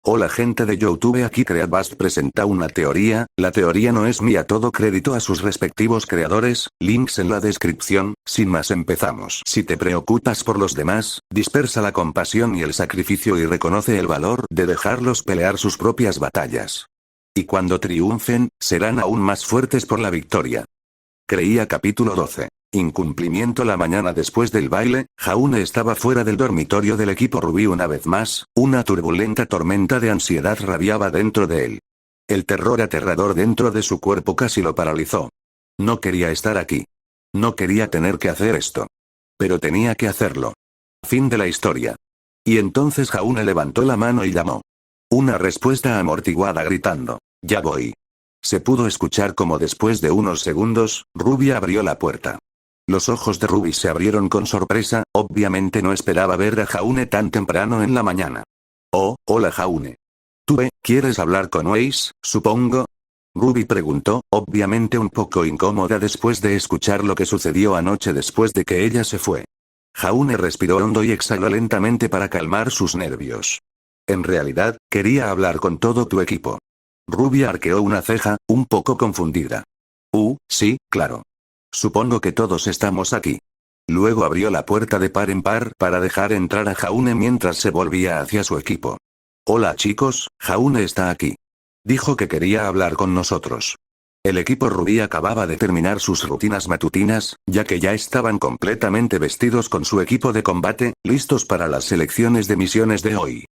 Hola gente de YouTube, aquí Creatbast presenta una teoría. La teoría no es mía, todo crédito a sus respectivos creadores, links en la descripción. Sin más, empezamos. Si te preocupas por los demás, dispersa la compasión y el sacrificio y reconoce el valor de dejarlos pelear sus propias batallas. Y cuando triunfen, serán aún más fuertes por la victoria. Creía capítulo 12. Incumplimiento. La mañana después del baile, Jaune estaba fuera del dormitorio del equipo Rubí una vez más. Una turbulenta tormenta de ansiedad radiaba dentro de él. El terror aterrador dentro de su cuerpo casi lo paralizó. No quería estar aquí. No quería tener que hacer esto. Pero tenía que hacerlo. Fin de la historia. Y entonces Jaune levantó la mano y llamó. Una respuesta amortiguada gritando: «Ya voy». Se pudo escuchar como después de unos segundos, Ruby abrió la puerta. Los ojos de Ruby se abrieron con sorpresa, obviamente no esperaba ver a Jaune tan temprano en la mañana. «Oh, hola Jaune. ¿Quieres hablar con Weiss, supongo?», Ruby preguntó, obviamente un poco incómoda después de escuchar lo que sucedió anoche después de que ella se fue. Jaune respiró hondo y exhaló lentamente para calmar sus nervios. «En realidad, quería hablar con todo tu equipo». Ruby arqueó una ceja, un poco confundida. Sí, claro. Supongo que todos estamos aquí». Luego abrió la puerta de par en par para dejar entrar a Jaune mientras se volvía hacia su equipo. «Hola chicos, Jaune está aquí. Dijo que quería hablar con nosotros». El equipo Rubí acababa de terminar sus rutinas matutinas, ya que ya estaban completamente vestidos con su equipo de combate, listos para las selecciones de misiones de hoy.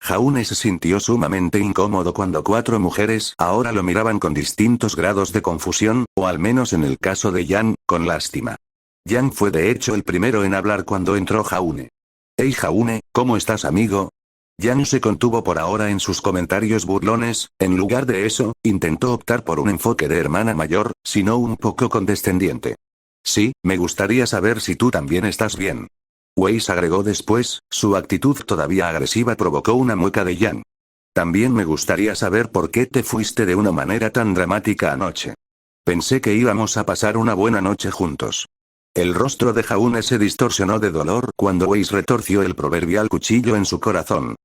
Jaune se sintió sumamente incómodo cuando 4 mujeres ahora lo miraban con distintos grados de confusión, o al menos en el caso de Yan, con lástima. Yan fue de hecho el primero en hablar cuando entró Jaune. «Hey Jaune, ¿cómo estás amigo?». Yan se contuvo por ahora en sus comentarios burlones, en lugar de eso, intentó optar por un enfoque de hermana mayor, sino un poco condescendiente. «Sí, me gustaría saber si tú también estás bien». Weiss agregó después, su actitud todavía agresiva provocó una mueca de Yan. «También me gustaría saber por qué te fuiste de una manera tan dramática anoche. Pensé que íbamos a pasar una buena noche juntos». El rostro de Jaune se distorsionó de dolor cuando Weiss retorció el proverbial cuchillo en su corazón.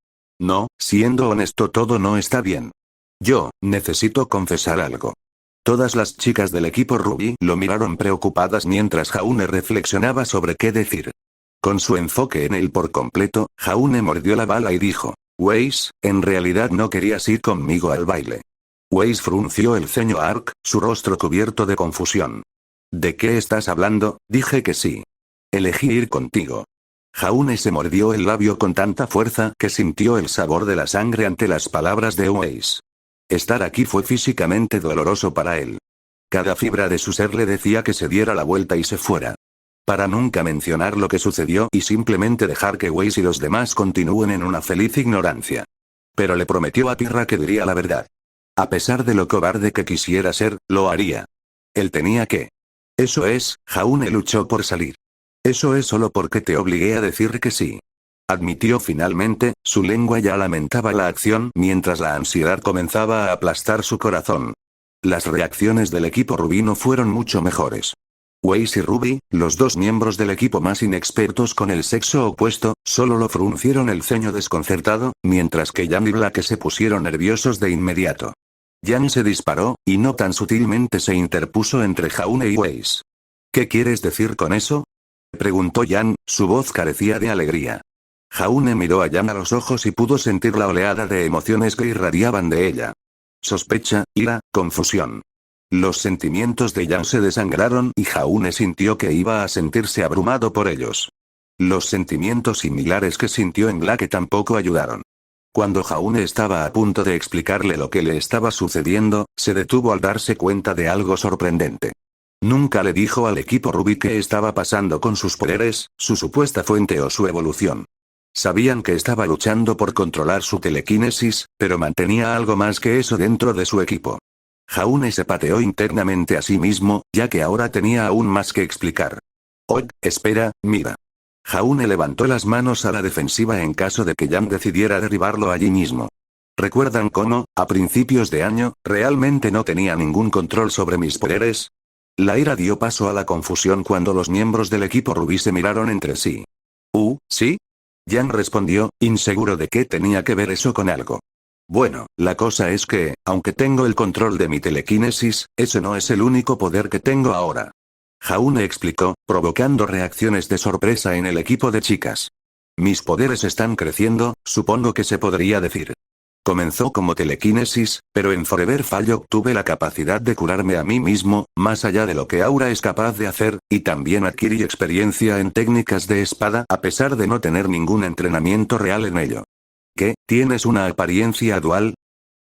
«No, siendo honesto, todo no está bien. Yo necesito confesar algo». Todas las chicas del equipo Rubí lo miraron preocupadas mientras Jaune reflexionaba sobre qué decir. Con su enfoque en él por completo, Jaune mordió la bala y dijo: «Weiss, en realidad no querías ir conmigo al baile». Weiss frunció el ceño su rostro cubierto de confusión. «¿De qué estás hablando?». «Dije que sí. Elegí ir contigo». Jaune se mordió el labio con tanta fuerza que sintió el sabor de la sangre ante las palabras de Weiss. Estar aquí fue físicamente doloroso para él. Cada fibra de su ser le decía que se diera la vuelta y se fuera. Para nunca mencionar lo que sucedió y simplemente dejar que Weiss y los demás continúen en una feliz ignorancia. Pero le prometió a Tierra que diría la verdad. A pesar de lo cobarde que quisiera ser, lo haría. Él tenía que. «Eso es», Jaune luchó por salir. «Eso es solo porque te obligué a decir que sí». Admitió finalmente, su lengua ya lamentaba la acción mientras la ansiedad comenzaba a aplastar su corazón. Las reacciones del equipo Rubí no fueron mucho mejores. Weiss y Ruby, los dos miembros del equipo más inexpertos con el sexo opuesto, solo lo fruncieron el ceño desconcertado, mientras que Yan y Black se pusieron nerviosos de inmediato. Yan se disparó, y no tan sutilmente se interpuso entre Jaune y Weiss. «¿Qué quieres decir con eso?», preguntó Yan, su voz carecía de alegría. Jaune miró a Yan a los ojos y pudo sentir la oleada de emociones que irradiaban de ella. Sospecha, ira, confusión. Los sentimientos de Yan se desangraron y Jaune sintió que iba a sentirse abrumado por ellos. Los sentimientos similares que sintió en Black tampoco ayudaron. Cuando Jaune estaba a punto de explicarle lo que le estaba sucediendo, se detuvo al darse cuenta de algo sorprendente. Nunca le dijo al equipo Rubí qué estaba pasando con sus poderes, su supuesta fuente o su evolución. Sabían que estaba luchando por controlar su telequinesis, pero mantenía algo más que eso dentro de su equipo. Jaune se pateó internamente a sí mismo, ya que ahora tenía aún más que explicar. Espera, mira». Jaune levantó las manos a la defensiva en caso de que Yan decidiera derribarlo allí mismo. ¿Recuerdan cómo, a principios de año, realmente no tenía ningún control sobre mis poderes? La ira dio paso a la confusión cuando los miembros del equipo Rubí se miraron entre sí. ¿Sí? Yan respondió, inseguro de qué tenía que ver eso con algo. Bueno, la cosa es que, aunque tengo el control de mi telequinesis, ese no es el único poder que tengo ahora. Jaune explicó, provocando reacciones de sorpresa en el equipo de chicas. Mis poderes están creciendo, supongo que se podría decir. Comenzó como telequinesis, pero en Forever Fall obtuve la capacidad de curarme a mí mismo, más allá de lo que Aura es capaz de hacer, y también adquirí experiencia en técnicas de espada a pesar de no tener ningún entrenamiento real en ello. ¿Qué, tienes una apariencia dual?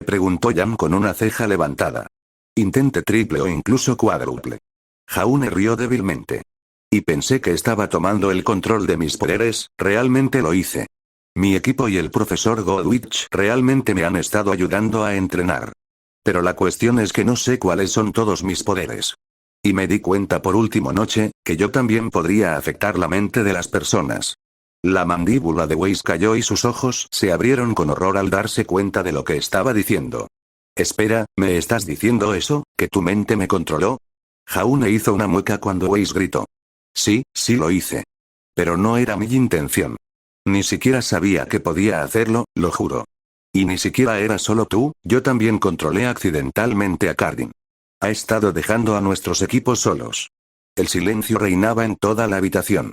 Preguntó Yam con una ceja levantada. Intente triple o incluso cuádruple. Jaune rió débilmente. Y pensé que estaba tomando el control de mis poderes, realmente lo hice. Mi equipo y el profesor Goldwich realmente me han estado ayudando a entrenar. Pero la cuestión es que no sé cuáles son todos mis poderes. Y me di cuenta por última noche, que yo también podría afectar la mente de las personas. La mandíbula de Weiss cayó y sus ojos se abrieron con horror al darse cuenta de lo que estaba diciendo. Espera, ¿me estás diciendo eso, que tu mente me controló? Jaune hizo una mueca cuando Weiss gritó. Sí, sí lo hice. Pero no era mi intención. Ni siquiera sabía que podía hacerlo, lo juro. Y ni siquiera era solo tú, yo también controlé accidentalmente a Cardin. Ha estado dejando a nuestros equipos solos. El silencio reinaba en toda la habitación.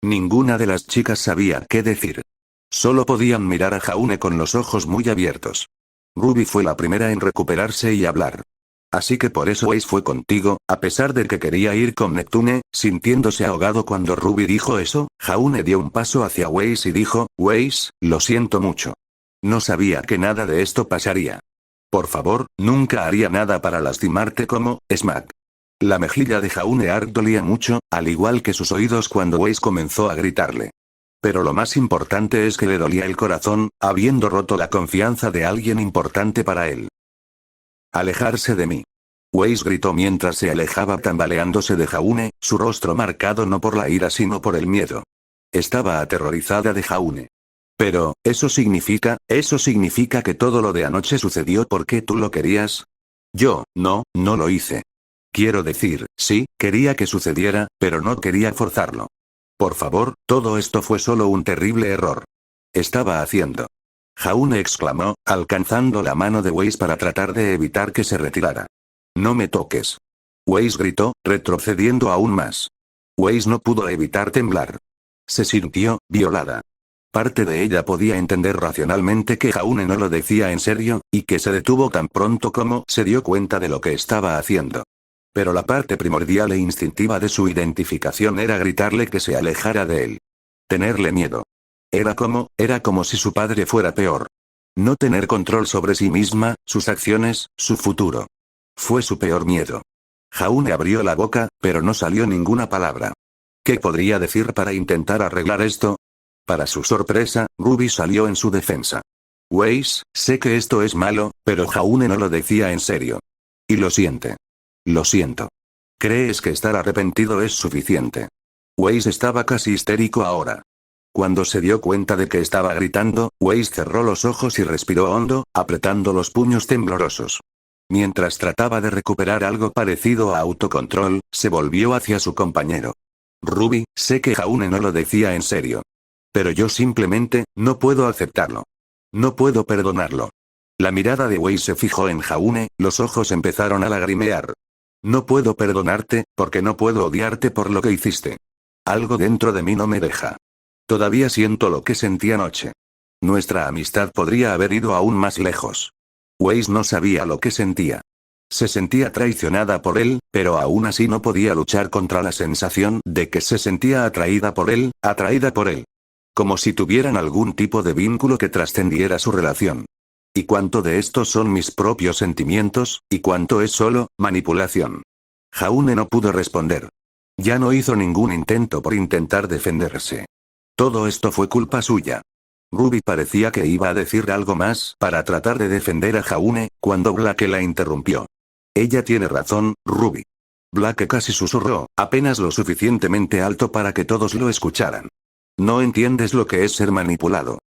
Ninguna de las chicas sabía qué decir. Solo podían mirar a Jaune con los ojos muy abiertos. Ruby fue la primera en recuperarse y hablar. Así que por eso Weiss fue contigo, a pesar de que quería ir con Neptune, sintiéndose ahogado cuando Ruby dijo eso, Jaune dio un paso hacia Weiss y dijo, Weiss, lo siento mucho. No sabía que nada de esto pasaría. Por favor, nunca haría nada para lastimarte como, Smack. La mejilla de Jaune Ark dolía mucho, al igual que sus oídos cuando Weiss comenzó a gritarle. Pero lo más importante es que le dolía el corazón, habiendo roto la confianza de alguien importante para él. Alejarse de mí. Weiss gritó mientras se alejaba tambaleándose de Jaune, su rostro marcado no por la ira sino por el miedo. Estaba aterrorizada de Jaune. Pero, ¿eso significa que todo lo de anoche sucedió porque tú lo querías? Yo, no lo hice. Quiero decir, sí, quería que sucediera, pero no quería forzarlo. Por favor, todo esto fue solo un terrible error. Estaba haciendo. Jaune exclamó, alcanzando la mano de Weiss para tratar de evitar que se retirara. No me toques. Weiss gritó, retrocediendo aún más. Weiss no pudo evitar temblar. Se sintió violada. Parte de ella podía entender racionalmente que Jaune no lo decía en serio, y que se detuvo tan pronto como se dio cuenta de lo que estaba haciendo. Pero la parte primordial e instintiva de su identificación era gritarle que se alejara de él. Tenerle miedo. Era como si su padre fuera peor. No tener control sobre sí misma, sus acciones, su futuro. Fue su peor miedo. Jaune abrió la boca, pero no salió ninguna palabra. ¿Qué podría decir para intentar arreglar esto? Para su sorpresa, Ruby salió en su defensa. Weiss, sé que esto es malo, pero Jaune no lo decía en serio. Y lo siente. Lo siento. ¿Crees que estar arrepentido es suficiente? Weiss estaba casi histérico ahora. Cuando se dio cuenta de que estaba gritando, Weiss cerró los ojos y respiró hondo, apretando los puños temblorosos. Mientras trataba de recuperar algo parecido a autocontrol, se volvió hacia su compañero. Ruby, sé que Jaune no lo decía en serio. Pero yo simplemente, no puedo aceptarlo. No puedo perdonarlo. La mirada de Weiss se fijó en Jaune, los ojos empezaron a lagrimear. No puedo perdonarte, porque no puedo odiarte por lo que hiciste. Algo dentro de mí no me deja. Todavía siento lo que sentí anoche. Nuestra amistad podría haber ido aún más lejos. Weiss no sabía lo que sentía. Se sentía traicionada por él, pero aún así no podía luchar contra la sensación de que se sentía atraída por él. Como si tuvieran algún tipo de vínculo que trascendiera su relación. ¿Y cuánto de estos son mis propios sentimientos, y cuánto es solo manipulación? Jaune no pudo responder. Ya no hizo ningún intento por intentar defenderse. Todo esto fue culpa suya. Ruby parecía que iba a decir algo más para tratar de defender a Jaune, cuando Blake la interrumpió. Ella tiene razón, Ruby. Blake casi susurró, apenas lo suficientemente alto para que todos lo escucharan. No entiendes lo que es ser manipulado.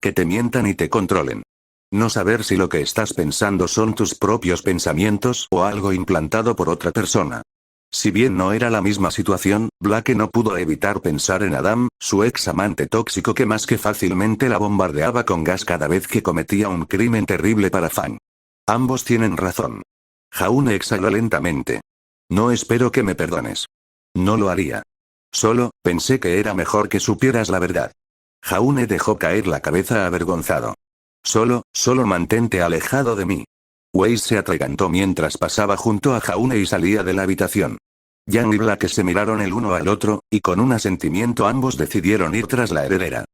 Que te mientan y te controlen. No saber si lo que estás pensando son tus propios pensamientos o algo implantado por otra persona. Si bien no era la misma situación, Blake no pudo evitar pensar en Adam, su ex amante tóxico que más que fácilmente la bombardeaba con gas cada vez que cometía un crimen terrible para Fang. Ambos tienen razón. Jaune exhaló lentamente. No espero que me perdones. No lo haría. Solo, pensé que era mejor que supieras la verdad. Jaune dejó caer la cabeza avergonzado. Solo mantente alejado de mí. Wei se atragantó mientras pasaba junto a Jaune y salía de la habitación. Yang y Blake se miraron el uno al otro, y con un asentimiento ambos decidieron ir tras la heredera.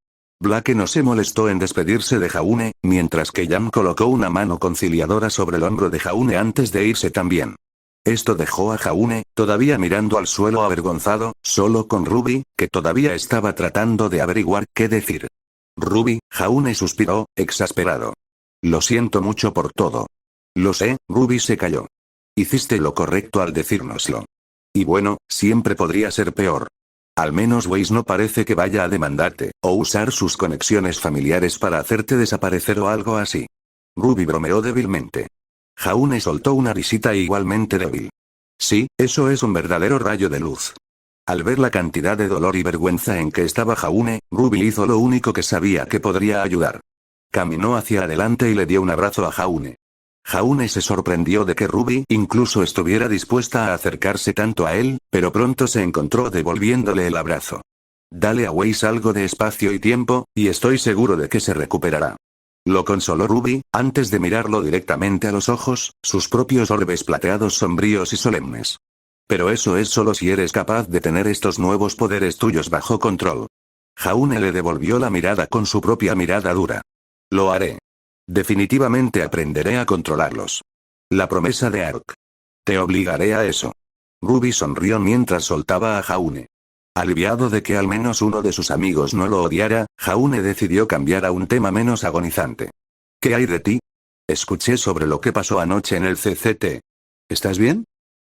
Blake no se molestó en despedirse de Jaune, mientras que Yang colocó una mano conciliadora sobre el hombro de Jaune antes de irse también. Esto dejó a Jaune, todavía mirando al suelo avergonzado, solo con Ruby, que todavía estaba tratando de averiguar qué decir. Ruby, Jaune suspiró, exasperado. Lo siento mucho por todo. Lo sé, Ruby se calló. Hiciste lo correcto al decírnoslo. Y bueno, siempre podría ser peor. Al menos Weiss no parece que vaya a demandarte, o usar sus conexiones familiares para hacerte desaparecer o algo así. Ruby bromeó débilmente. Jaune soltó una risita igualmente débil. Sí, eso es un verdadero rayo de luz. Al ver la cantidad de dolor y vergüenza en que estaba Jaune, Ruby hizo lo único que sabía que podría ayudar. Caminó hacia adelante y le dio un abrazo a Jaune. Jaune se sorprendió de que Ruby incluso estuviera dispuesta a acercarse tanto a él, pero pronto se encontró devolviéndole el abrazo. Dale a Weiss algo de espacio y tiempo, y estoy seguro de que se recuperará. Lo consoló Ruby, antes de mirarlo directamente a los ojos, sus propios orbes plateados sombríos y solemnes. Pero eso es solo si eres capaz de tener estos nuevos poderes tuyos bajo control. Jaune le devolvió la mirada con su propia mirada dura. Lo haré. Definitivamente aprenderé a controlarlos. La promesa de Ark. Te obligaré a eso. Ruby sonrió mientras soltaba a Jaune. Aliviado de que al menos uno de sus amigos no lo odiara, Jaune decidió cambiar a un tema menos agonizante. ¿Qué hay de ti? Escuché sobre lo que pasó anoche en el CCT. ¿Estás bien?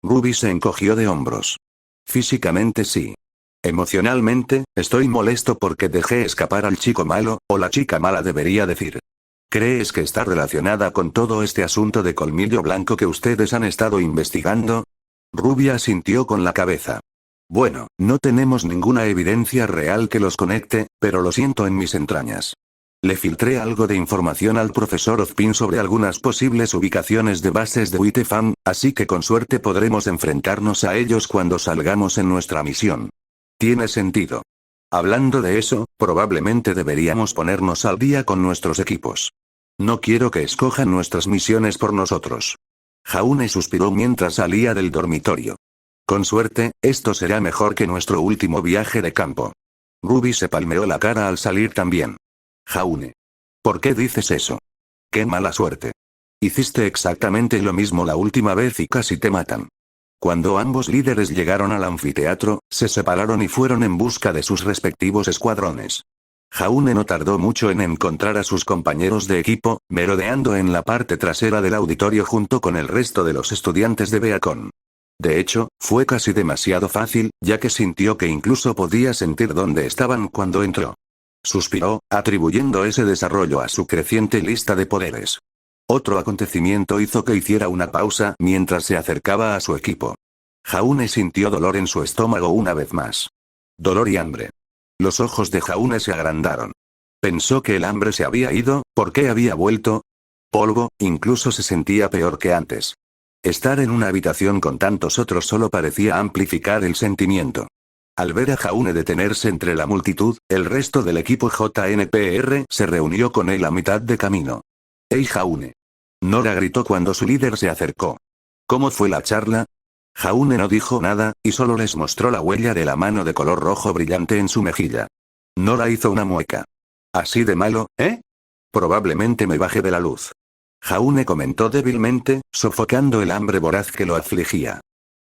Ruby se encogió de hombros. Físicamente sí. Emocionalmente, estoy molesto porque dejé escapar al chico malo, o la chica mala debería decir. ¿Crees que está relacionada con todo este asunto de colmillo blanco que ustedes han estado investigando? Ruby asintió con la cabeza. Bueno, no tenemos ninguna evidencia real que los conecte, pero lo siento en mis entrañas. Le filtré algo de información al profesor Ozpin sobre algunas posibles ubicaciones de bases de Witefam, así que con suerte podremos enfrentarnos a ellos cuando salgamos en nuestra misión. Tiene sentido. Hablando de eso, probablemente deberíamos ponernos al día con nuestros equipos. No quiero que escojan nuestras misiones por nosotros. Jaune suspiró mientras salía del dormitorio. Con suerte, esto será mejor que nuestro último viaje de campo. Ruby se palmeó la cara al salir también. Jaune. ¿Por qué dices eso? ¡Qué mala suerte! Hiciste exactamente lo mismo la última vez y casi te matan. Cuando ambos líderes llegaron al anfiteatro, se separaron y fueron en busca de sus respectivos escuadrones. Jaune no tardó mucho en encontrar a sus compañeros de equipo, merodeando en la parte trasera del auditorio junto con el resto de los estudiantes de Beacon. De hecho, fue casi demasiado fácil, ya que sintió que incluso podía sentir dónde estaban cuando entró. Suspiró, atribuyendo ese desarrollo a su creciente lista de poderes. Otro acontecimiento hizo que hiciera una pausa mientras se acercaba a su equipo. Jaune sintió dolor en su estómago una vez más. Dolor y hambre. Los ojos de Jaune se agrandaron. Pensó que el hambre se había ido, ¿por qué había vuelto? Polvo, incluso se sentía peor que antes. Estar en una habitación con tantos otros solo parecía amplificar el sentimiento. Al ver a Jaune detenerse entre la multitud, el resto del equipo JNPR se reunió con él a mitad de camino. ¡Hey Jaune! Nora gritó cuando su líder se acercó. ¿Cómo fue la charla? Jaune no dijo nada, y solo les mostró la huella de la mano de color rojo brillante en su mejilla. Nora hizo una mueca. ¿Así de malo, eh? Probablemente me baje de la luz. Jaune comentó débilmente, sofocando el hambre voraz que lo afligía.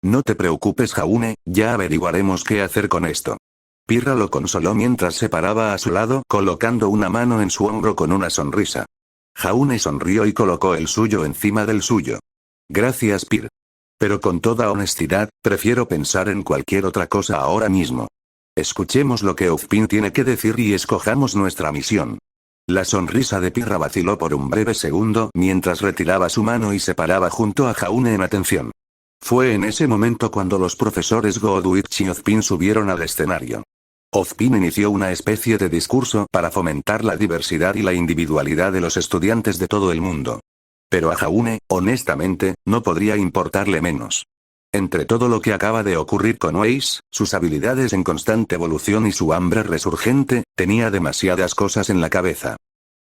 No te preocupes Jaune, ya averiguaremos qué hacer con esto. Pirra lo consoló mientras se paraba a su lado, colocando una mano en su hombro con una sonrisa. Jaune sonrió y colocó el suyo encima del suyo. Gracias Pir. Pero con toda honestidad, prefiero pensar en cualquier otra cosa ahora mismo. Escuchemos lo que Ozpin tiene que decir y escojamos nuestra misión. La sonrisa de Pirra vaciló por un breve segundo mientras retiraba su mano y se paraba junto a Jaune en atención. Fue en ese momento cuando los profesores Goodwitch y Ozpin subieron al escenario. Ozpin inició una especie de discurso para fomentar la diversidad y la individualidad de los estudiantes de todo el mundo. Pero a Jaune, honestamente, no podría importarle menos. Entre todo lo que acaba de ocurrir con Weiss, sus habilidades en constante evolución y su hambre resurgente, tenía demasiadas cosas en la cabeza.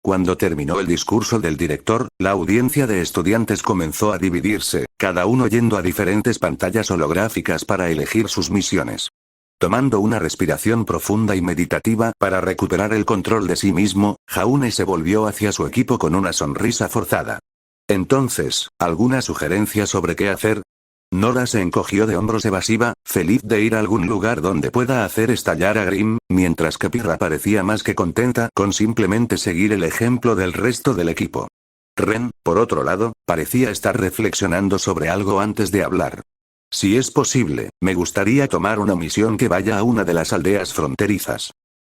Cuando terminó el discurso del director, la audiencia de estudiantes comenzó a dividirse, cada uno yendo a diferentes pantallas holográficas para elegir sus misiones. Tomando una respiración profunda y meditativa para recuperar el control de sí mismo, Jaune se volvió hacia su equipo con una sonrisa forzada. Entonces, ¿alguna sugerencia sobre qué hacer? Nora se encogió de hombros evasiva, feliz de ir a algún lugar donde pueda hacer estallar a Grimm, mientras que Pirra parecía más que contenta con simplemente seguir el ejemplo del resto del equipo. Ren, por otro lado, parecía estar reflexionando sobre algo antes de hablar. Si es posible, me gustaría tomar una misión que vaya a una de las aldeas fronterizas.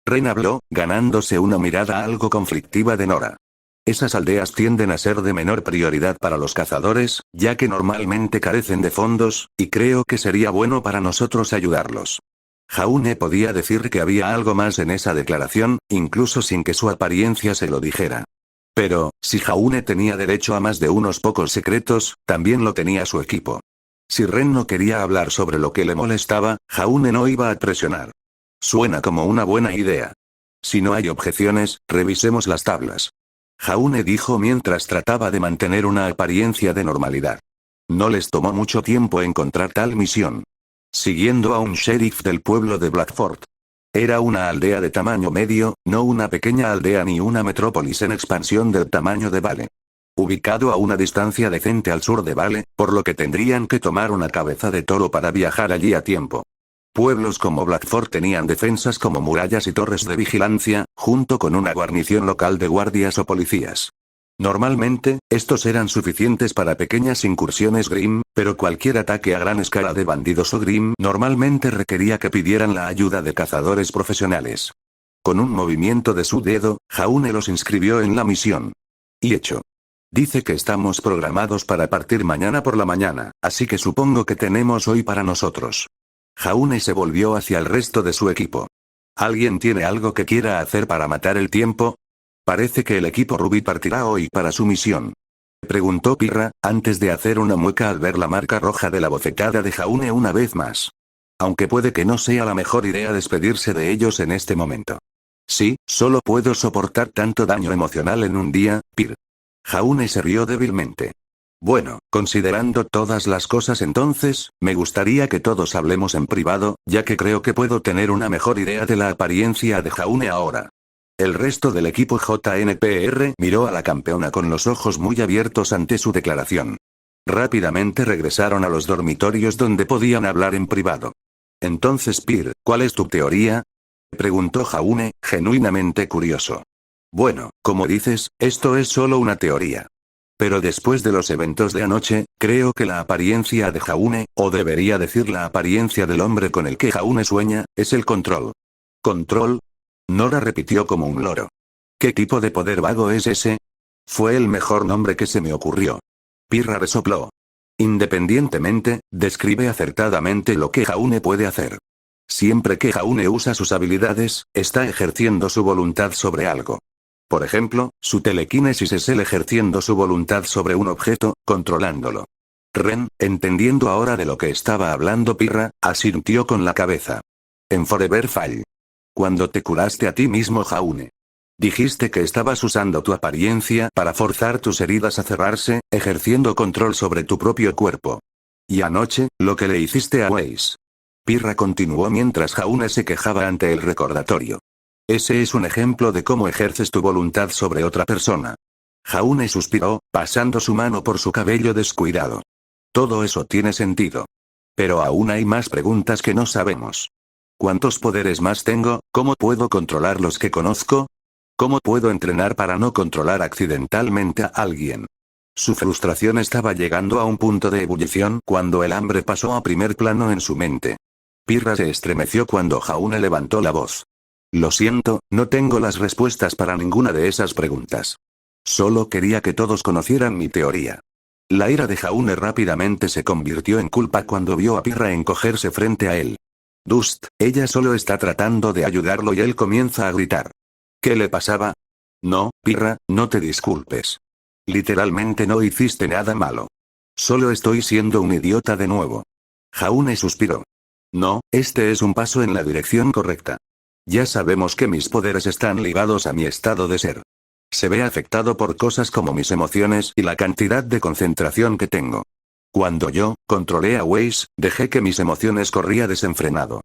Ren habló, ganándose una mirada algo conflictiva de Nora. Esas aldeas tienden a ser de menor prioridad para los cazadores, ya que normalmente carecen de fondos, y creo que sería bueno para nosotros ayudarlos. Jaune podía decir que había algo más en esa declaración, incluso sin que su apariencia se lo dijera. Pero, si Jaune tenía derecho a más de unos pocos secretos, también lo tenía su equipo. Si Ren no quería hablar sobre lo que le molestaba, Jaune no iba a presionar. Suena como una buena idea. Si no hay objeciones, revisemos las tablas. Jaune dijo mientras trataba de mantener una apariencia de normalidad. No les tomó mucho tiempo encontrar tal misión. Siguiendo a un sheriff del pueblo de Blackford. Era una aldea de tamaño medio, no una pequeña aldea ni una metrópolis en expansión del tamaño de Vale. Ubicado a una distancia decente al sur de Vale, por lo que tendrían que tomar una cabeza de toro para viajar allí a tiempo. Pueblos como Blackford tenían defensas como murallas y torres de vigilancia, junto con una guarnición local de guardias o policías. Normalmente, estos eran suficientes para pequeñas incursiones Grimm, pero cualquier ataque a gran escala de bandidos o Grimm normalmente requería que pidieran la ayuda de cazadores profesionales. Con un movimiento de su dedo, Jaune los inscribió en la misión. Y hecho. Dice que estamos programados para partir mañana por la mañana, así que supongo que tenemos hoy para nosotros. Jaune se volvió hacia el resto de su equipo. ¿Alguien tiene algo que quiera hacer para matar el tiempo? Parece que el equipo Ruby partirá hoy para su misión. Preguntó Pirra, antes de hacer una mueca al ver la marca roja de la bofetada de Jaune una vez más. Aunque puede que no sea la mejor idea despedirse de ellos en este momento. Sí, solo puedo soportar tanto daño emocional en un día, Pir. Jaune se rió débilmente. Bueno, considerando todas las cosas entonces, me gustaría que todos hablemos en privado, ya que creo que puedo tener una mejor idea de la apariencia de Jaune ahora. El resto del equipo JNPR miró a la campeona con los ojos muy abiertos ante su declaración. Rápidamente regresaron a los dormitorios donde podían hablar en privado. Entonces Pir, ¿cuál es tu teoría? Preguntó Jaune, genuinamente curioso. Bueno, como dices, esto es solo una teoría. Pero después de los eventos de anoche, creo que la apariencia de Jaune, o debería decir la apariencia del hombre con el que Jaune sueña, es el control. ¿Control? Nora repitió como un loro. ¿Qué tipo de poder vago es ese? Fue el mejor nombre que se me ocurrió. Pirra resopló. Independientemente, describe acertadamente lo que Jaune puede hacer. Siempre que Jaune usa sus habilidades, está ejerciendo su voluntad sobre algo. Por ejemplo, su telequinesis es él ejerciendo su voluntad sobre un objeto, controlándolo. Ren, entendiendo ahora de lo que estaba hablando Pirra, asintió con la cabeza. En Forever Fall. Cuando te curaste a ti mismo Jaune. Dijiste que estabas usando tu apariencia para forzar tus heridas a cerrarse, ejerciendo control sobre tu propio cuerpo. Y anoche, lo que le hiciste a Weiss. Pirra continuó mientras Jaune se quejaba ante el recordatorio. Ese es un ejemplo de cómo ejerces tu voluntad sobre otra persona. Jaune suspiró, pasando su mano por su cabello descuidado. Todo eso tiene sentido. Pero aún hay más preguntas que no sabemos. ¿Cuántos poderes más tengo? ¿Cómo puedo controlar los que conozco? ¿Cómo puedo entrenar para no controlar accidentalmente a alguien? Su frustración estaba llegando a un punto de ebullición cuando el hambre pasó a primer plano en su mente. Pirra se estremeció cuando Jaune levantó la voz. Lo siento, no tengo las respuestas para ninguna de esas preguntas. Solo quería que todos conocieran mi teoría. La ira de Jaune rápidamente se convirtió en culpa cuando vio a Pirra encogerse frente a él. Dust, ella solo está tratando de ayudarlo y él comienza a gritar. ¿Qué le pasaba? No, Pirra, no te disculpes. Literalmente no hiciste nada malo. Solo estoy siendo un idiota de nuevo. Jaune suspiró. No, este es un paso en la dirección correcta. Ya sabemos que mis poderes están ligados a mi estado de ser. Se ve afectado por cosas como mis emociones y la cantidad de concentración que tengo. Cuando yo controlé a Weiss, dejé que mis emociones corría desenfrenado.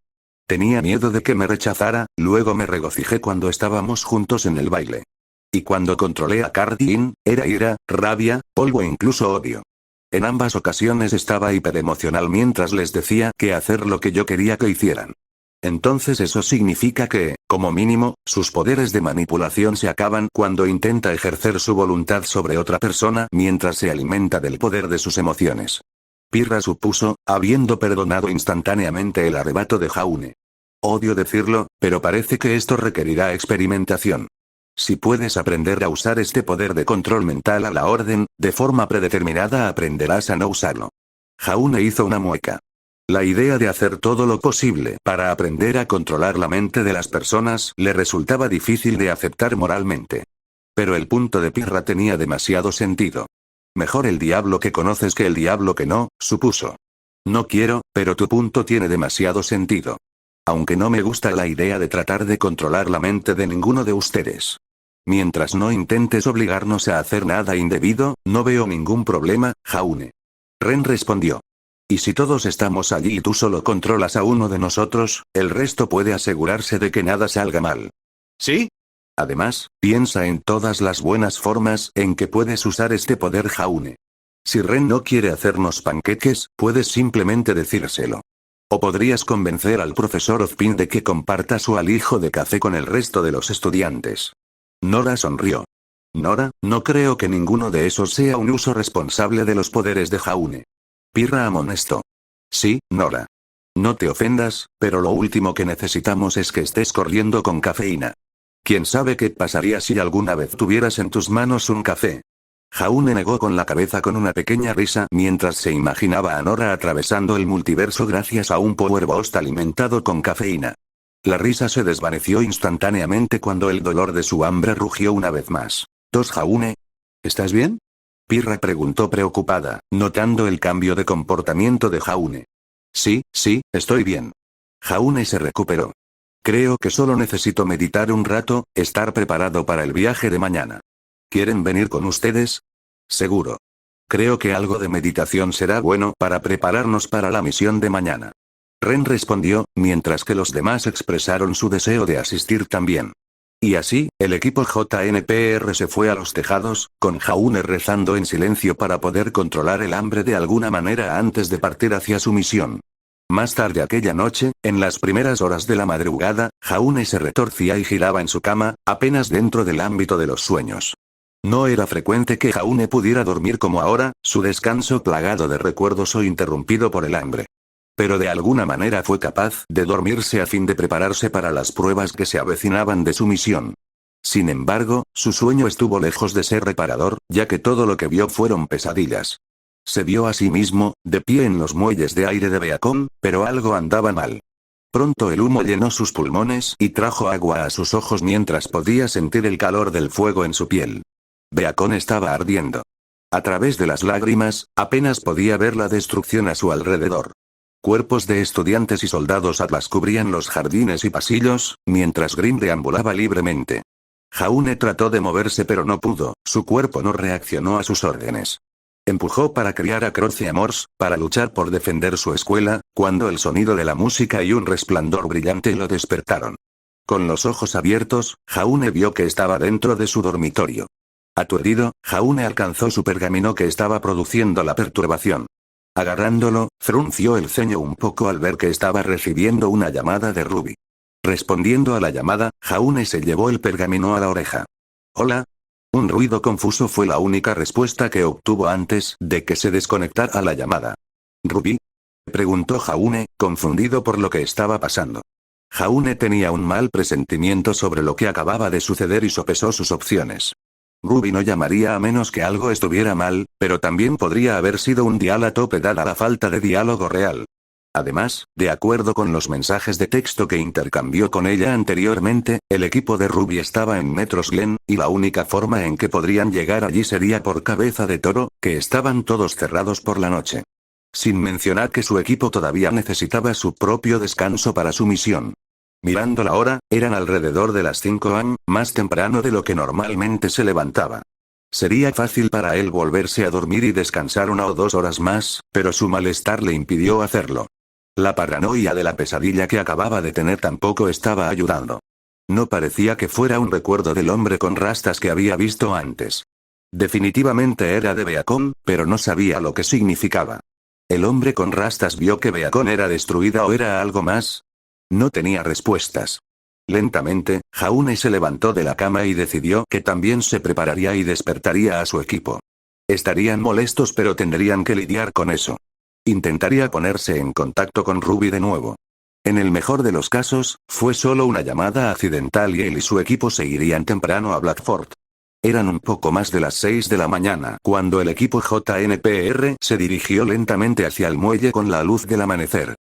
Tenía miedo de que me rechazara, luego me regocijé cuando estábamos juntos en el baile. Y cuando controlé a Cardin, era ira, rabia, polvo e incluso odio. En ambas ocasiones estaba hiperemocional mientras les decía que hacer lo que yo quería que hicieran. Entonces eso significa que, como mínimo, sus poderes de manipulación se acaban cuando intenta ejercer su voluntad sobre otra persona mientras se alimenta del poder de sus emociones. Pirra supuso, habiendo perdonado instantáneamente el arrebato de Jaune. Odio decirlo, pero parece que esto requerirá experimentación. Si puedes aprender a usar este poder de control mental a la orden, de forma predeterminada aprenderás a no usarlo. Jaune hizo una mueca. La idea de hacer todo lo posible para aprender a controlar la mente de las personas le resultaba difícil de aceptar moralmente. Pero el punto de Pirra tenía demasiado sentido. Mejor el diablo que conoces que el diablo que no, supuso. No quiero, pero tu punto tiene demasiado sentido. Aunque no me gusta la idea de tratar de controlar la mente de ninguno de ustedes. Mientras no intentes obligarnos a hacer nada indebido, no veo ningún problema, Jaune. Ren respondió. Y si todos estamos allí y tú solo controlas a uno de nosotros, el resto puede asegurarse de que nada salga mal. ¿Sí? Además, piensa en todas las buenas formas en que puedes usar este poder, Jaune. Si Ren no quiere hacernos panqueques, puedes simplemente decírselo. O podrías convencer al profesor Ozpin de que comparta su alijo de café con el resto de los estudiantes. Nora sonrió. Nora, no creo que ninguno de esos sea un uso responsable de los poderes de Jaune. Pirra amonestó. Sí, Nora. No te ofendas, pero lo último que necesitamos es que estés corriendo con cafeína. ¿Quién sabe qué pasaría si alguna vez tuvieras en tus manos un café? Jaune negó con la cabeza con una pequeña risa mientras se imaginaba a Nora atravesando el multiverso gracias a un Power Boost alimentado con cafeína. La risa se desvaneció instantáneamente cuando el dolor de su hambre rugió una vez más. Jaune. ¿Estás bien? Pirra preguntó preocupada, notando el cambio de comportamiento de Jaune. Sí, estoy bien. Jaune se recuperó. Creo que solo necesito meditar un rato, estar preparado para el viaje de mañana. ¿Quieren venir con ustedes? Seguro. Creo que algo de meditación será bueno para prepararnos para la misión de mañana. Ren respondió, mientras que los demás expresaron su deseo de asistir también. Y así, el equipo JNPR se fue a los tejados, con Jaune rezando en silencio para poder controlar el hambre de alguna manera antes de partir hacia su misión. Más tarde aquella noche, en las primeras horas de la madrugada, Jaune se retorcía y giraba en su cama, apenas dentro del ámbito de los sueños. No era frecuente que Jaune pudiera dormir como ahora, su descanso plagado de recuerdos o interrumpido por el hambre. Pero de alguna manera fue capaz de dormirse a fin de prepararse para las pruebas que se avecinaban de su misión. Sin embargo, su sueño estuvo lejos de ser reparador, ya que todo lo que vio fueron pesadillas. Se vio a sí mismo, de pie en los muelles de aire de Beacon, pero algo andaba mal. Pronto el humo llenó sus pulmones y trajo agua a sus ojos mientras podía sentir el calor del fuego en su piel. Beacon estaba ardiendo. A través de las lágrimas, apenas podía ver la destrucción a su alrededor. Cuerpos de estudiantes y soldados atlas cubrían los jardines y pasillos, mientras Grim deambulaba libremente. Jaune trató de moverse pero no pudo, su cuerpo no reaccionó a sus órdenes. Empujó para criar a Croce Amors, para luchar por defender su escuela, cuando el sonido de la música y un resplandor brillante lo despertaron. Con los ojos abiertos, Jaune vio que estaba dentro de su dormitorio. Aturdido, Jaune alcanzó su pergamino que estaba produciendo la perturbación. Agarrándolo, frunció el ceño un poco al ver que estaba recibiendo una llamada de Ruby. Respondiendo a la llamada, Jaune se llevó el pergamino a la oreja. «Hola». Un ruido confuso fue la única respuesta que obtuvo antes de que se desconectara la llamada. «¿Ruby?», preguntó Jaune, confundido por lo que estaba pasando. Jaune tenía un mal presentimiento sobre lo que acababa de suceder y sopesó sus opciones. Ruby no llamaría a menos que algo estuviera mal, pero también podría haber sido un dial a tope dada la falta de diálogo real. Además, de acuerdo con los mensajes de texto que intercambió con ella anteriormente, el equipo de Ruby estaba en Metros Glen, y la única forma en que podrían llegar allí sería por Cabeza de Toro, que estaban todos cerrados por la noche. Sin mencionar que su equipo todavía necesitaba su propio descanso para su misión. Mirando la hora, eran alrededor de las 5 am, más temprano de lo que normalmente se levantaba. Sería fácil para él volverse a dormir y descansar 1 o 2 horas más, pero su malestar le impidió hacerlo. La paranoia de la pesadilla que acababa de tener tampoco estaba ayudando. No parecía que fuera un recuerdo del hombre con rastas que había visto antes. Definitivamente era de Beacon, pero no sabía lo que significaba. ¿El hombre con rastas vio que Beacon era destruida o era algo más? No tenía respuestas. Lentamente, Jaune se levantó de la cama y decidió que también se prepararía y despertaría a su equipo. Estarían molestos pero tendrían que lidiar con eso. Intentaría ponerse en contacto con Ruby de nuevo. En el mejor de los casos, fue solo una llamada accidental y él y su equipo seguirían temprano a Blackford. Eran un poco más de las 6 de la mañana cuando el equipo JNPR se dirigió lentamente hacia el muelle con la luz del amanecer.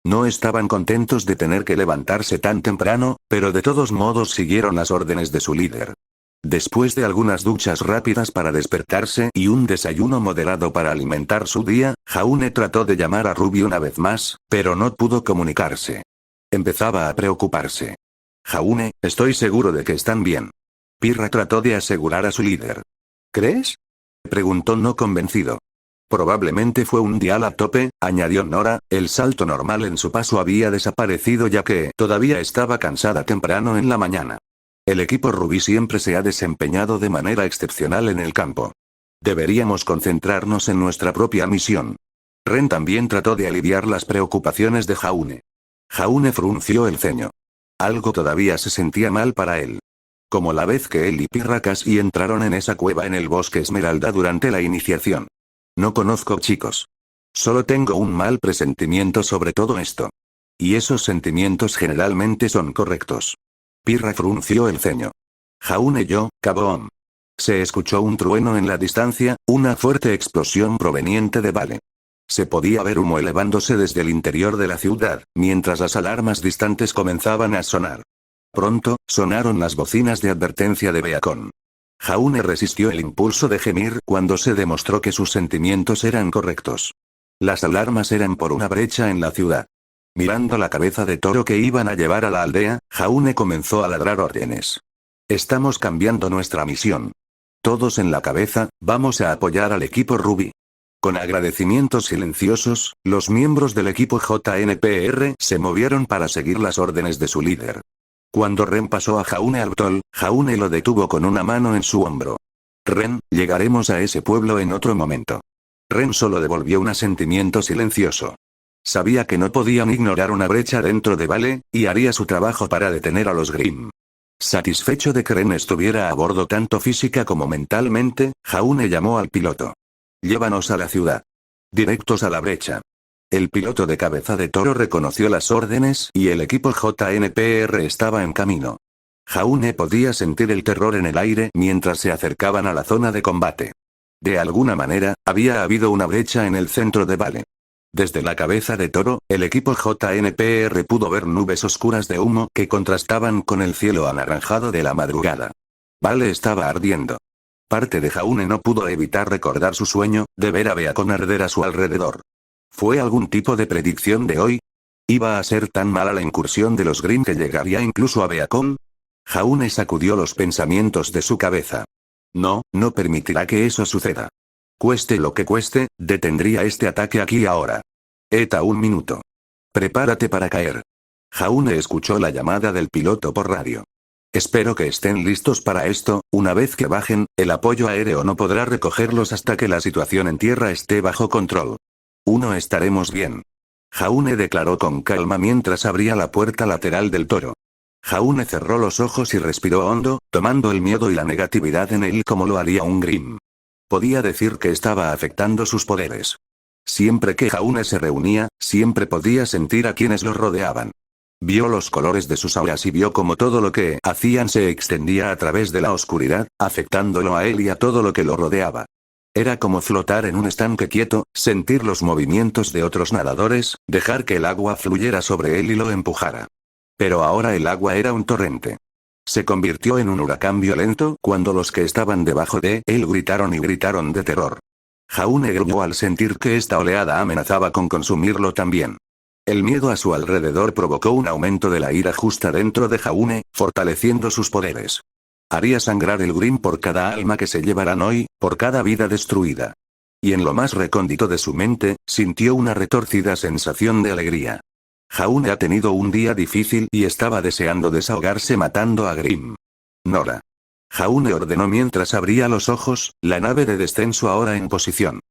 No estaban contentos de tener que levantarse tan temprano, pero de todos modos siguieron las órdenes de su líder. Después de algunas duchas rápidas para despertarse y un desayuno moderado para alimentar su día, Jaune trató de llamar a Ruby una vez más, pero no pudo comunicarse. Empezaba a preocuparse. Jaune, estoy seguro de que están bien. Pirra trató de asegurar a su líder. ¿Crees? Preguntó no convencido. Probablemente fue un dial a tope, añadió Nora, el salto normal en su paso había desaparecido ya que todavía estaba cansada temprano en la mañana. El equipo Ruby siempre se ha desempeñado de manera excepcional en el campo. Deberíamos concentrarnos en nuestra propia misión. Ren también trató de aliviar las preocupaciones de Jaune. Jaune frunció el ceño. Algo todavía se sentía mal para él. Como la vez que él y Pirra casi entraron en esa cueva en el bosque Esmeralda durante la iniciación. No conozco chicos. Solo tengo un mal presentimiento sobre todo esto. Y esos sentimientos generalmente son correctos. Pirra frunció el ceño. Jaune yo, Kaboom. Se escuchó un trueno en la distancia, una fuerte explosión proveniente de Vale. Se podía ver humo elevándose desde el interior de la ciudad, mientras las alarmas distantes comenzaban a sonar. Pronto, sonaron las bocinas de advertencia de Beacon. Jaune resistió el impulso de gemir cuando se demostró que sus sentimientos eran correctos. Las alarmas eran por una brecha en la ciudad. Mirando la cabeza de toro que iban a llevar a la aldea, Jaune comenzó a ladrar órdenes. Estamos cambiando nuestra misión. Todos en la cabeza, vamos a apoyar al equipo Ruby. Con agradecimientos silenciosos, los miembros del equipo JNPR se movieron para seguir las órdenes de su líder. Cuando Ren pasó a Jaune Albtol, Jaune lo detuvo con una mano en su hombro. Ren, llegaremos a ese pueblo en otro momento. Ren solo devolvió un asentimiento silencioso. Sabía que no podían ignorar una brecha dentro de Vale, y haría su trabajo para detener a los Grimm. Satisfecho de que Ren estuviera a bordo tanto física como mentalmente, Jaune llamó al piloto. Llévanos a la ciudad. Directos a la brecha. El piloto de Cabeza de Toro reconoció las órdenes y el equipo JNPR estaba en camino. Jaune podía sentir el terror en el aire mientras se acercaban a la zona de combate. De alguna manera, había habido una brecha en el centro de Vale. Desde la Cabeza de Toro, el equipo JNPR pudo ver nubes oscuras de humo que contrastaban con el cielo anaranjado de la madrugada. Vale estaba ardiendo. Parte de Jaune no pudo evitar recordar su sueño, de ver a Beacon arder a su alrededor. ¿Fue algún tipo de predicción de hoy? ¿Iba a ser tan mala la incursión de los Grimm que llegaría incluso a Beacon? Jaune sacudió los pensamientos de su cabeza. No, no permitirá que eso suceda. Cueste lo que cueste, detendría este ataque aquí y ahora. Eta un minuto. Prepárate para caer. Jaune escuchó la llamada del piloto por radio. Espero que estén listos para esto, una vez que bajen, el apoyo aéreo no podrá recogerlos hasta que la situación en tierra esté bajo control. Estaremos bien. Jaune declaró con calma mientras abría la puerta lateral del Toro. Jaune cerró los ojos y respiró hondo, tomando el miedo y la negatividad en él como lo haría un Grimm. Podía decir que estaba afectando sus poderes. Siempre que Jaune se reunía, siempre podía sentir a quienes lo rodeaban. Vio los colores de sus auras y vio como todo lo que hacían se extendía a través de la oscuridad, afectándolo a él y a todo lo que lo rodeaba. Era como flotar en un estanque quieto, sentir los movimientos de otros nadadores, dejar que el agua fluyera sobre él y lo empujara. Pero ahora el agua era un torrente. Se convirtió en un huracán violento cuando los que estaban debajo de él gritaron y gritaron de terror. Jaune gruñó al sentir que esta oleada amenazaba con consumirlo también. El miedo a su alrededor provocó un aumento de la ira justa dentro de Jaune, fortaleciendo sus poderes. Haría sangrar el Grimm por cada alma que se llevaran hoy, por cada vida destruida. Y en lo más recóndito de su mente, sintió una retorcida sensación de alegría. Jaune ha tenido un día difícil y estaba deseando desahogarse matando a Grimm. Nora. Jaune ordenó mientras abría los ojos, la nave de descenso ahora en posición.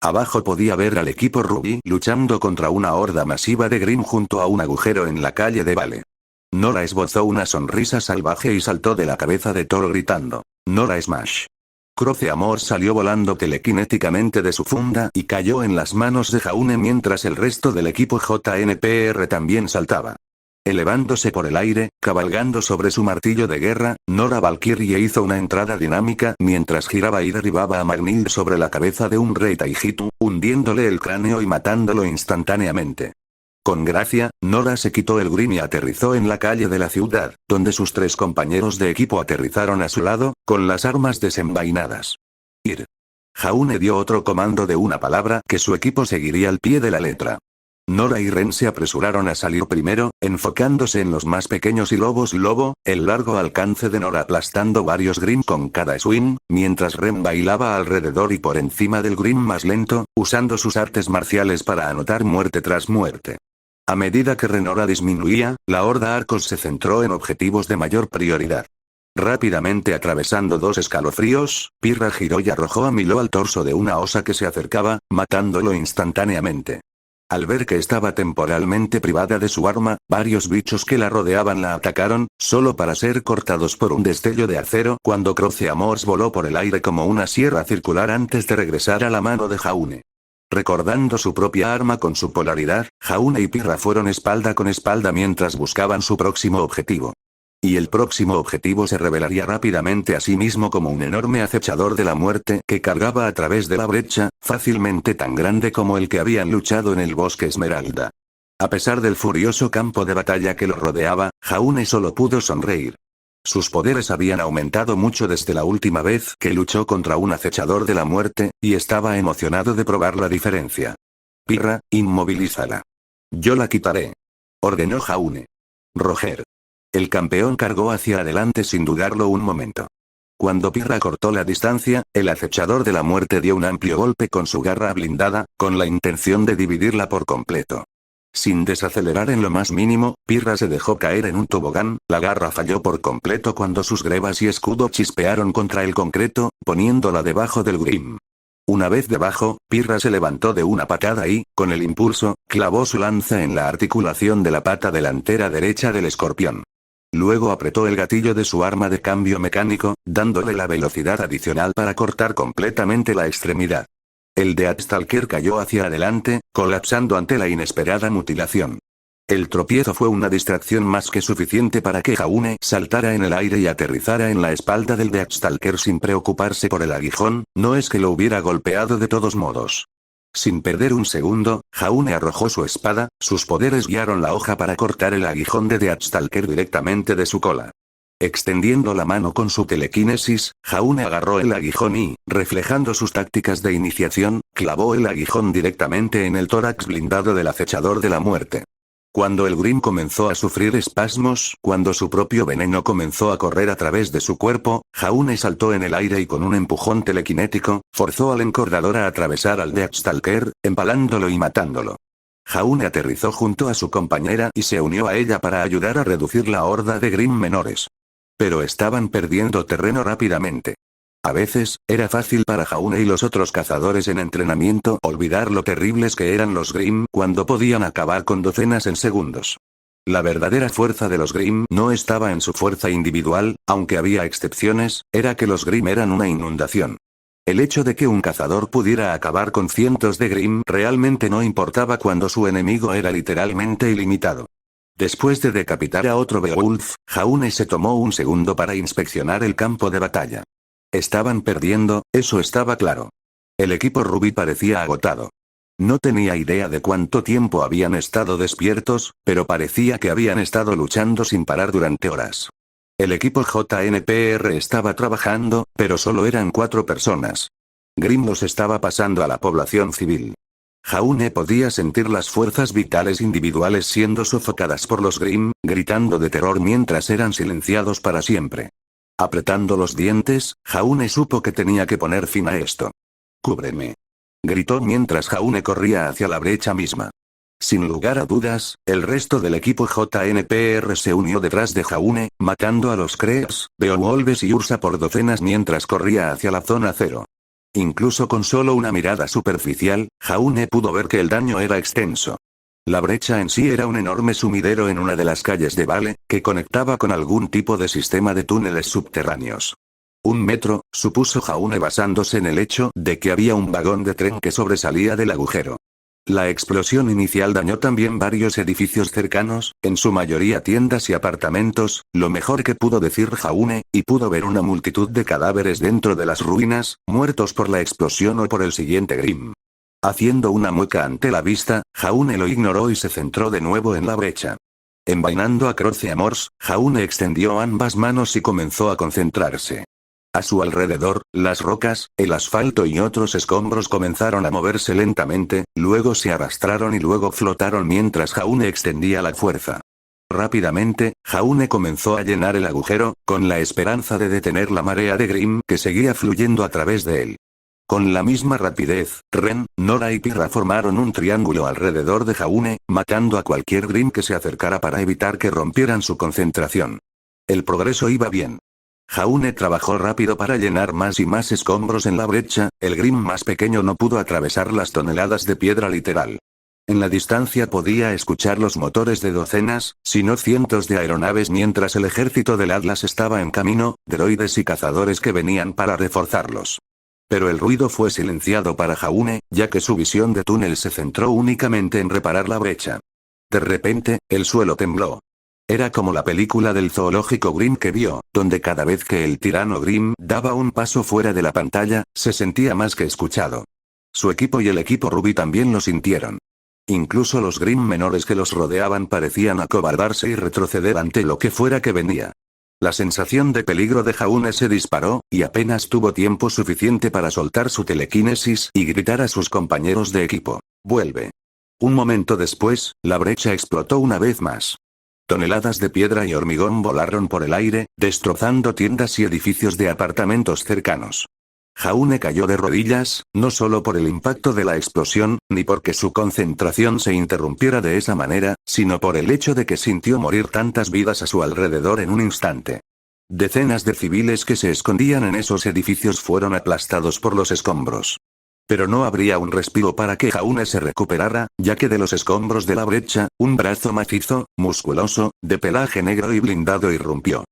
Abajo podía ver al equipo Ruby luchando contra una horda masiva de Grimm junto a un agujero en la calle de Vale. Nora esbozó una sonrisa salvaje y saltó de la cabeza de Thor gritando: ¡Nora Smash! Croce Amor salió volando telequinéticamente de su funda y cayó en las manos de Jaune mientras el resto del equipo JNPR también saltaba. Elevándose por el aire, cabalgando sobre su martillo de guerra, Nora Valkyrie hizo una entrada dinámica mientras giraba y derribaba a Magnhild sobre la cabeza de un rey Taijitu, hundiéndole el cráneo y matándolo instantáneamente. Con gracia, Nora se quitó el Grimm y aterrizó en la calle de la ciudad, donde sus 3 compañeros de equipo aterrizaron a su lado, con las armas desenvainadas. Ir. Jaune dio otro comando de una palabra que su equipo seguiría al pie de la letra. Nora y Ren se apresuraron a salir primero, enfocándose en los más pequeños y lobos lobo, el largo alcance de Nora aplastando varios Grimm con cada swing, mientras Ren bailaba alrededor y por encima del Grimm más lento, usando sus artes marciales para anotar muerte tras muerte. A medida que Renora disminuía, la horda Arcos se centró en objetivos de mayor prioridad. Rápidamente atravesando 2 escalofríos, Pirra giró y arrojó a Milo al torso de una osa que se acercaba, matándolo instantáneamente. Al ver que estaba temporalmente privada de su arma, varios bichos que la rodeaban la atacaron, solo para ser cortados por un destello de acero cuando Croce Amors voló por el aire como una sierra circular antes de regresar a la mano de Jaune. Recordando su propia arma con su polaridad, Jaune y Pirra fueron espalda con espalda mientras buscaban su próximo objetivo. Y el próximo objetivo se revelaría rápidamente a sí mismo como un enorme acechador de la muerte que cargaba a través de la brecha, fácilmente tan grande como el que habían luchado en el bosque Esmeralda. A pesar del furioso campo de batalla que lo rodeaba, Jaune solo pudo sonreír. Sus poderes habían aumentado mucho desde la última vez que luchó contra un acechador de la muerte, y estaba emocionado de probar la diferencia. Pirra, inmovilízala. Yo la quitaré. Ordenó Jaune. Roger. El campeón cargó hacia adelante sin dudarlo un momento. Cuando Pirra cortó la distancia, el acechador de la muerte dio un amplio golpe con su garra blindada, con la intención de dividirla por completo. Sin desacelerar en lo más mínimo, Pirra se dejó caer en un tobogán, la garra falló por completo cuando sus grebas y escudo chispearon contra el concreto, poniéndola debajo del Grimm. Una vez debajo, Pirra se levantó de una patada y, con el impulso, clavó su lanza en la articulación de la pata delantera derecha del escorpión. Luego apretó el gatillo de su arma de cambio mecánico, dándole la velocidad adicional para cortar completamente la extremidad. El Deathstalker cayó hacia adelante, colapsando ante la inesperada mutilación. El tropiezo fue una distracción más que suficiente para que Jaune saltara en el aire y aterrizara en la espalda del Deathstalker sin preocuparse por el aguijón, no es que lo hubiera golpeado de todos modos. Sin perder un segundo, Jaune arrojó su espada, sus poderes guiaron la hoja para cortar el aguijón de Deathstalker directamente de su cola. Extendiendo la mano con su telequinesis, Jaune agarró el aguijón y, reflejando sus tácticas de iniciación, clavó el aguijón directamente en el tórax blindado del acechador de la muerte. Cuando el Grimm comenzó a sufrir espasmos, cuando su propio veneno comenzó a correr a través de su cuerpo, Jaune saltó en el aire y con un empujón telequinético, forzó al encordador a atravesar al Deathstalker, empalándolo y matándolo. Jaune aterrizó junto a su compañera y se unió a ella para ayudar a reducir la horda de Grimm menores. Pero estaban perdiendo terreno rápidamente. A veces, era fácil para Jaune y los otros cazadores en entrenamiento olvidar lo terribles que eran los Grimm cuando podían acabar con docenas en segundos. La verdadera fuerza de los Grimm no estaba en su fuerza individual, aunque había excepciones, era que los Grimm eran una inundación. El hecho de que un cazador pudiera acabar con cientos de Grimm realmente no importaba cuando su enemigo era literalmente ilimitado. Después de decapitar a otro Beowulf, Jaune se tomó un segundo para inspeccionar el campo de batalla. Estaban perdiendo, eso estaba claro. El equipo Ruby parecía agotado. No tenía idea de cuánto tiempo habían estado despiertos, pero parecía que habían estado luchando sin parar durante horas. El equipo JNPR estaba trabajando, pero solo eran 4 personas. Grimm los estaba pasando a la población civil. Jaune podía sentir las fuerzas vitales individuales siendo sofocadas por los Grimm, gritando de terror mientras eran silenciados para siempre. Apretando los dientes, Jaune supo que tenía que poner fin a esto. «¡Cúbreme!», gritó mientras Jaune corría hacia la brecha misma. Sin lugar a dudas, el resto del equipo JNPR se unió detrás de Jaune, matando a los Krees, Beowulfes y Ursa por docenas mientras corría hacia la zona cero. Incluso con solo una mirada superficial, Jaune pudo ver que el daño era extenso. La brecha en sí era un enorme sumidero en una de las calles de Vale, que conectaba con algún tipo de sistema de túneles subterráneos. 1 metro, supuso Jaune basándose en el hecho de que había un vagón de tren que sobresalía del agujero. La explosión inicial dañó también varios edificios cercanos, en su mayoría tiendas y apartamentos, lo mejor que pudo decir Jaune, y pudo ver una multitud de cadáveres dentro de las ruinas, muertos por la explosión o por el siguiente Grimm. Haciendo una mueca ante la vista, Jaune lo ignoró y se centró de nuevo en la brecha. Envainando a Croce Amors, Jaune extendió ambas manos y comenzó a concentrarse. A su alrededor, las rocas, el asfalto y otros escombros comenzaron a moverse lentamente, luego se arrastraron y luego flotaron mientras Jaune extendía la fuerza. Rápidamente, Jaune comenzó a llenar el agujero, con la esperanza de detener la marea de Grimm que seguía fluyendo a través de él. Con la misma rapidez, Ren, Nora y Pirra formaron un triángulo alrededor de Jaune, matando a cualquier Grimm que se acercara para evitar que rompieran su concentración. El progreso iba bien. Jaune trabajó rápido para llenar más y más escombros en la brecha, el Grimm más pequeño no pudo atravesar las toneladas de piedra literal. En la distancia podía escuchar los motores de docenas, si no cientos de aeronaves mientras el ejército del Atlas estaba en camino, droides y cazadores que venían para reforzarlos. Pero el ruido fue silenciado para Jaune, ya que su visión de túnel se centró únicamente en reparar la brecha. De repente, el suelo tembló. Era como la película del zoológico Grimm que vio, donde cada vez que el tirano Grimm daba un paso fuera de la pantalla, se sentía más que escuchado. Su equipo y el equipo Ruby también lo sintieron. Incluso los Grimm menores que los rodeaban parecían acobardarse y retroceder ante lo que fuera que venía. La sensación de peligro de Jaune se disparó, y apenas tuvo tiempo suficiente para soltar su telequinesis y gritar a sus compañeros de equipo: «¡Vuelve!». Un momento después, la brecha explotó una vez más. Toneladas de piedra y hormigón volaron por el aire, destrozando tiendas y edificios de apartamentos cercanos. Jaune cayó de rodillas, no solo por el impacto de la explosión, ni porque su concentración se interrumpiera de esa manera, sino por el hecho de que sintió morir tantas vidas a su alrededor en un instante. Decenas de civiles que se escondían en esos edificios fueron aplastados por los escombros. Pero no habría un respiro para que Jaune se recuperara, ya que de los escombros de la brecha, un brazo macizo, musculoso, de pelaje negro y blindado irrumpió.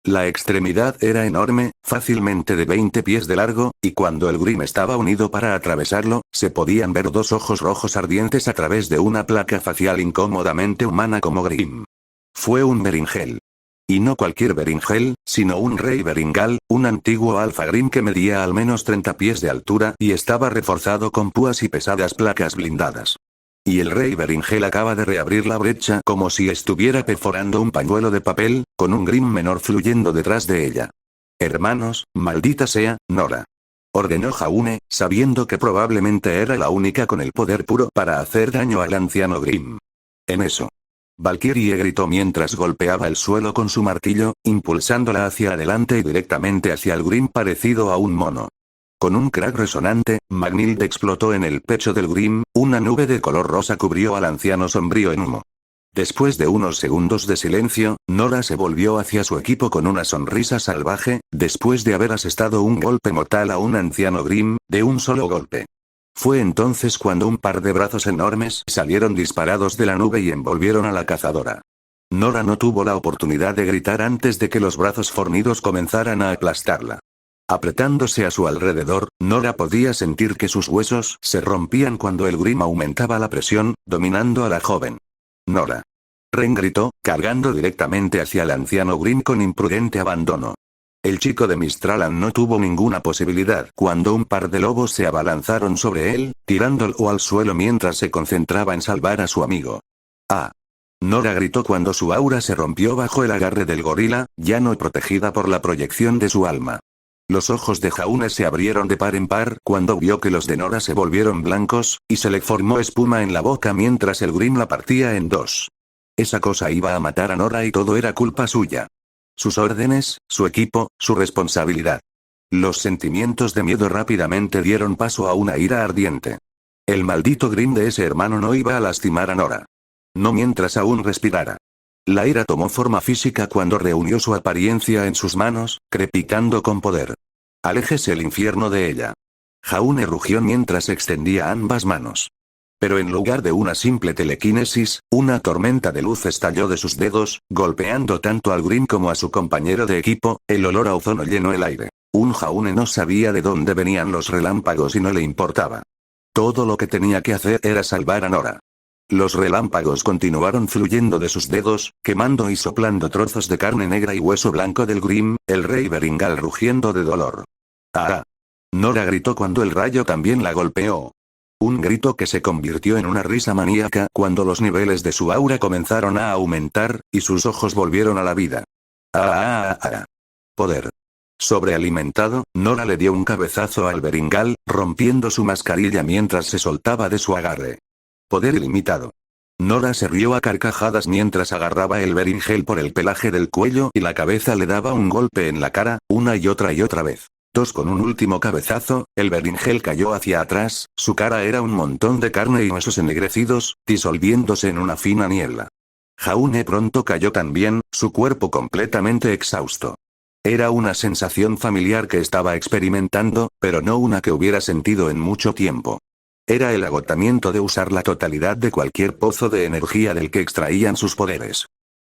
La extremidad era enorme, fácilmente de 20 pies de largo, y cuando el Grimm estaba unido para atravesarlo, se podían ver 2 ojos rojos ardientes a través de una placa facial incómodamente humana como Grimm. Fue un beringel. Y no cualquier beringel, sino un rey beringal, un antiguo alfa Grimm que medía al menos 30 pies de altura y estaba reforzado con púas y pesadas placas blindadas. Y el rey beringel acaba de reabrir la brecha como si estuviera perforando un pañuelo de papel, con un Grimm menor fluyendo detrás de ella. «Hermanos, maldita sea, Nora», ordenó Jaune, sabiendo que probablemente era la única con el poder puro para hacer daño al anciano Grimm. En eso, Valkyrie gritó mientras golpeaba el suelo con su martillo, impulsándola hacia adelante y directamente hacia el Grimm parecido a un mono. Con un crack resonante, Magnhild explotó en el pecho del Grimm, una nube de color rosa cubrió al anciano sombrío en humo. Después de unos segundos de silencio, Nora se volvió hacia su equipo con una sonrisa salvaje, después de haber asestado un golpe mortal a un anciano Grimm, de un solo golpe. Fue entonces cuando un par de brazos enormes salieron disparados de la nube y envolvieron a la cazadora. Nora no tuvo la oportunidad de gritar antes de que los brazos fornidos comenzaran a aplastarla. Apretándose a su alrededor, Nora podía sentir que sus huesos se rompían cuando el Grimm aumentaba la presión, dominando a la joven. Nora. Ren gritó, cargando directamente hacia el anciano Grimm con imprudente abandono. El chico de Mistralan no tuvo ninguna posibilidad cuando un par de lobos se abalanzaron sobre él, tirándolo al suelo mientras se concentraba en salvar a su amigo. ¡Ah! Nora gritó cuando su aura se rompió bajo el agarre del gorila, ya no protegida por la proyección de su alma. Los ojos de Jaune se abrieron de par en par cuando vio que los de Nora se volvieron blancos, y se le formó espuma en la boca mientras el Grimm la partía en dos. Esa cosa iba a matar a Nora y todo era culpa suya. Sus órdenes, su equipo, su responsabilidad. Los sentimientos de miedo rápidamente dieron paso a una ira ardiente. El maldito Grimm de ese hermano no iba a lastimar a Nora. No mientras aún respirara. La ira tomó forma física cuando reunió su apariencia en sus manos, crepitando con poder. Aléjese el infierno de ella. Jaune rugió mientras extendía ambas manos. Pero en lugar de una simple telequinesis, una tormenta de luz estalló de sus dedos, golpeando tanto al Grimm como a su compañero de equipo. El olor a ozono llenó el aire. Jaune no sabía de dónde venían los relámpagos y no le importaba. Todo lo que tenía que hacer era salvar a Nora. Los relámpagos continuaron fluyendo de sus dedos, quemando y soplando trozos de carne negra y hueso blanco del Grimm, el rey Beringal rugiendo de dolor. ¡Ah! Nora gritó cuando el rayo también la golpeó. Un grito que se convirtió en una risa maníaca cuando los niveles de su aura comenzaron a aumentar, y sus ojos volvieron a la vida. Poder. Sobrealimentado, Nora le dio un cabezazo al Beringal, rompiendo su mascarilla mientras se soltaba de su agarre. Poder ilimitado. Nora se rió a carcajadas mientras agarraba el Beringel por el pelaje del cuello y la cabeza le daba un golpe en la cara, una y otra vez. Con un último cabezazo, el Beringel cayó hacia atrás, su cara era un montón de carne y huesos ennegrecidos, disolviéndose en una fina niebla. Jaune pronto cayó también, su cuerpo completamente exhausto. Era una sensación familiar que estaba experimentando, pero no una que hubiera sentido en mucho tiempo. Era el agotamiento de usar la totalidad de cualquier pozo de energía del que extraían sus poderes.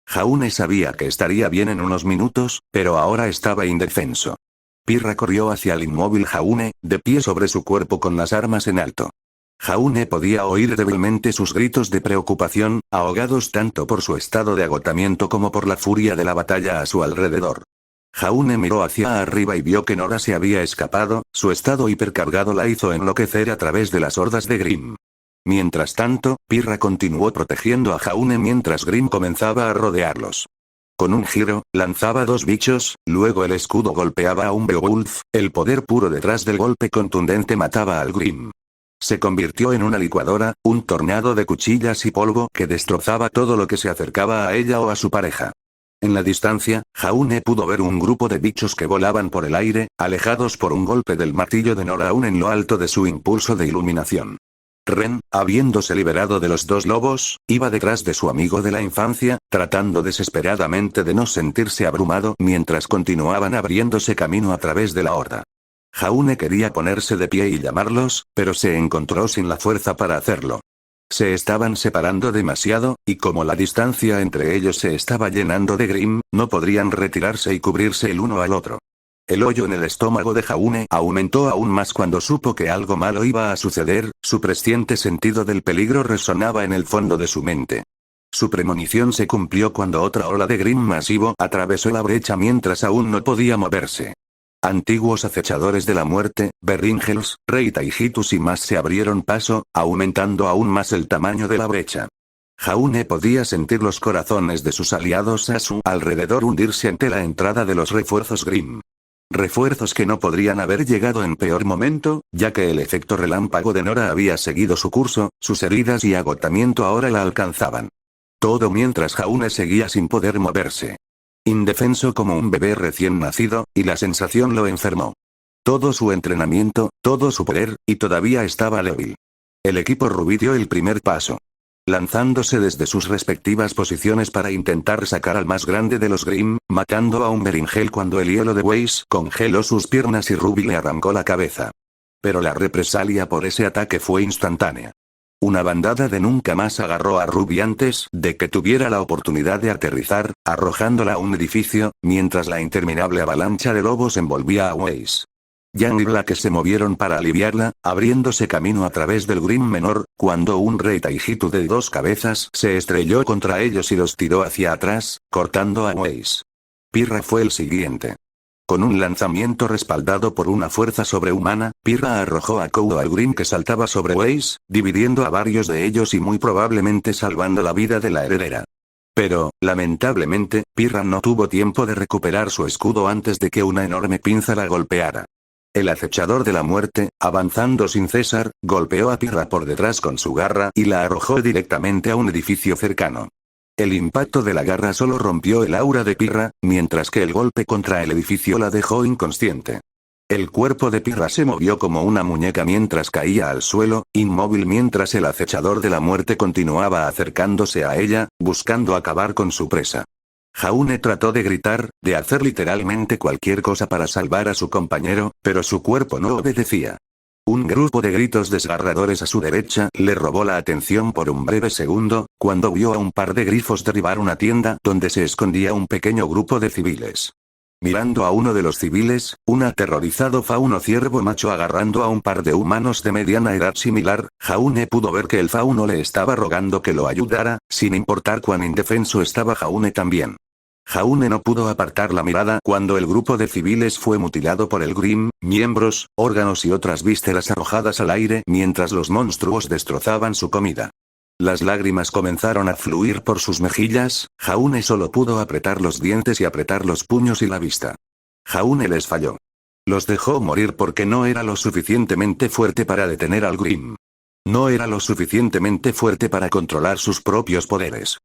Jaune sabía que estaría bien en unos minutos, pero ahora estaba indefenso. Pirra corrió hacia el inmóvil Jaune, de pie sobre su cuerpo con las armas en alto. Jaune podía oír débilmente sus gritos de preocupación, ahogados tanto por su estado de agotamiento como por la furia de la batalla a su alrededor. Jaune miró hacia arriba y vio que Nora se había escapado, su estado hipercargado la hizo enloquecer a través de las hordas de Grimm. Mientras tanto, Pirra continuó protegiendo a Jaune mientras Grimm comenzaba a rodearlos. Con un giro, lanzaba dos bichos, luego el escudo golpeaba a un Beowulf, el poder puro detrás del golpe contundente mataba al Grimm. Se convirtió en una licuadora, un tornado de cuchillas y polvo que destrozaba todo lo que se acercaba a ella o a su pareja. En la distancia, Jaune pudo ver un grupo de bichos que volaban por el aire, alejados por un golpe del martillo de Nora aún en lo alto de su impulso de iluminación. Ren, habiéndose liberado de los dos lobos, iba detrás de su amigo de la infancia, tratando desesperadamente de no sentirse abrumado mientras continuaban abriéndose camino a través de la horda. Jaune quería ponerse de pie y llamarlos, pero se encontró sin la fuerza para hacerlo. Se estaban separando demasiado, y como la distancia entre ellos se estaba llenando de Grimm, no podrían retirarse y cubrirse el uno al otro. El hoyo en el estómago de Jaune aumentó aún más cuando supo que algo malo iba a suceder, su presciente sentido del peligro resonaba en el fondo de su mente. Su premonición se cumplió cuando otra ola de Grimm masivo atravesó la brecha mientras aún no podía moverse. Antiguos acechadores de la muerte, Beringels, Rey Taijitus y más se abrieron paso, aumentando aún más el tamaño de la brecha. Jaune podía sentir los corazones de sus aliados a su alrededor hundirse ante la entrada de los refuerzos Grimm. Refuerzos que no podrían haber llegado en peor momento, ya que el efecto relámpago de Nora había seguido su curso, sus heridas y agotamiento ahora la alcanzaban. Todo mientras Jaune seguía sin poder moverse. Indefenso como un bebé recién nacido, y la sensación lo enfermó. Todo su entrenamiento, todo su poder, y todavía estaba débil. El equipo Rubí dio el primer paso. Lanzándose desde sus respectivas posiciones para intentar sacar al más grande de los Grimm, matando a un Beringel cuando el hielo de Weiss congeló sus piernas y Ruby le arrancó la cabeza. Pero la represalia por ese ataque fue instantánea. Una bandada de nunca más agarró a Ruby antes de que tuviera la oportunidad de aterrizar, arrojándola a un edificio, mientras la interminable avalancha de lobos envolvía a Weiss. Yang y Black se movieron para aliviarla, abriéndose camino a través del Green menor, cuando un rey Taijutsu de 2 cabezas se estrelló contra ellos y los tiró hacia atrás, cortando a Weiss. Pirra fue el siguiente. Con un lanzamiento respaldado por una fuerza sobrehumana, Pirra arrojó a Koudo al Green que saltaba sobre Weiss, dividiendo a varios de ellos y muy probablemente salvando la vida de la heredera. Pero, lamentablemente, Pirra no tuvo tiempo de recuperar su escudo antes de que una enorme pinza la golpeara. El acechador de la muerte, avanzando sin cesar, golpeó a Pirra por detrás con su garra y la arrojó directamente a un edificio cercano. El impacto de la garra solo rompió el aura de Pirra, mientras que el golpe contra el edificio la dejó inconsciente. El cuerpo de Pirra se movió como una muñeca mientras caía al suelo, inmóvil mientras el acechador de la muerte continuaba acercándose a ella, buscando acabar con su presa. Jaune trató de gritar, de hacer literalmente cualquier cosa para salvar a su compañero, pero su cuerpo no obedecía. Un grupo de gritos desgarradores a su derecha le robó la atención por un breve segundo, cuando vio a un par de grifos derribar una tienda donde se escondía un pequeño grupo de civiles. Mirando a uno de los civiles, un aterrorizado fauno ciervo macho agarrando a un par de humanos de mediana edad similar, Jaune pudo ver que el fauno le estaba rogando que lo ayudara, sin importar cuán indefenso estaba Jaune también. Jaune no pudo apartar la mirada cuando el grupo de civiles fue mutilado por el Grim, miembros, órganos y otras vísceras arrojadas al aire mientras los monstruos destrozaban su comida. Las lágrimas comenzaron a fluir por sus mejillas, Jaune solo pudo apretar los dientes y apretar los puños y la vista. Jaune les falló. Los dejó morir porque no era lo suficientemente fuerte para detener al Grim. No era lo suficientemente fuerte para controlar sus propios poderes.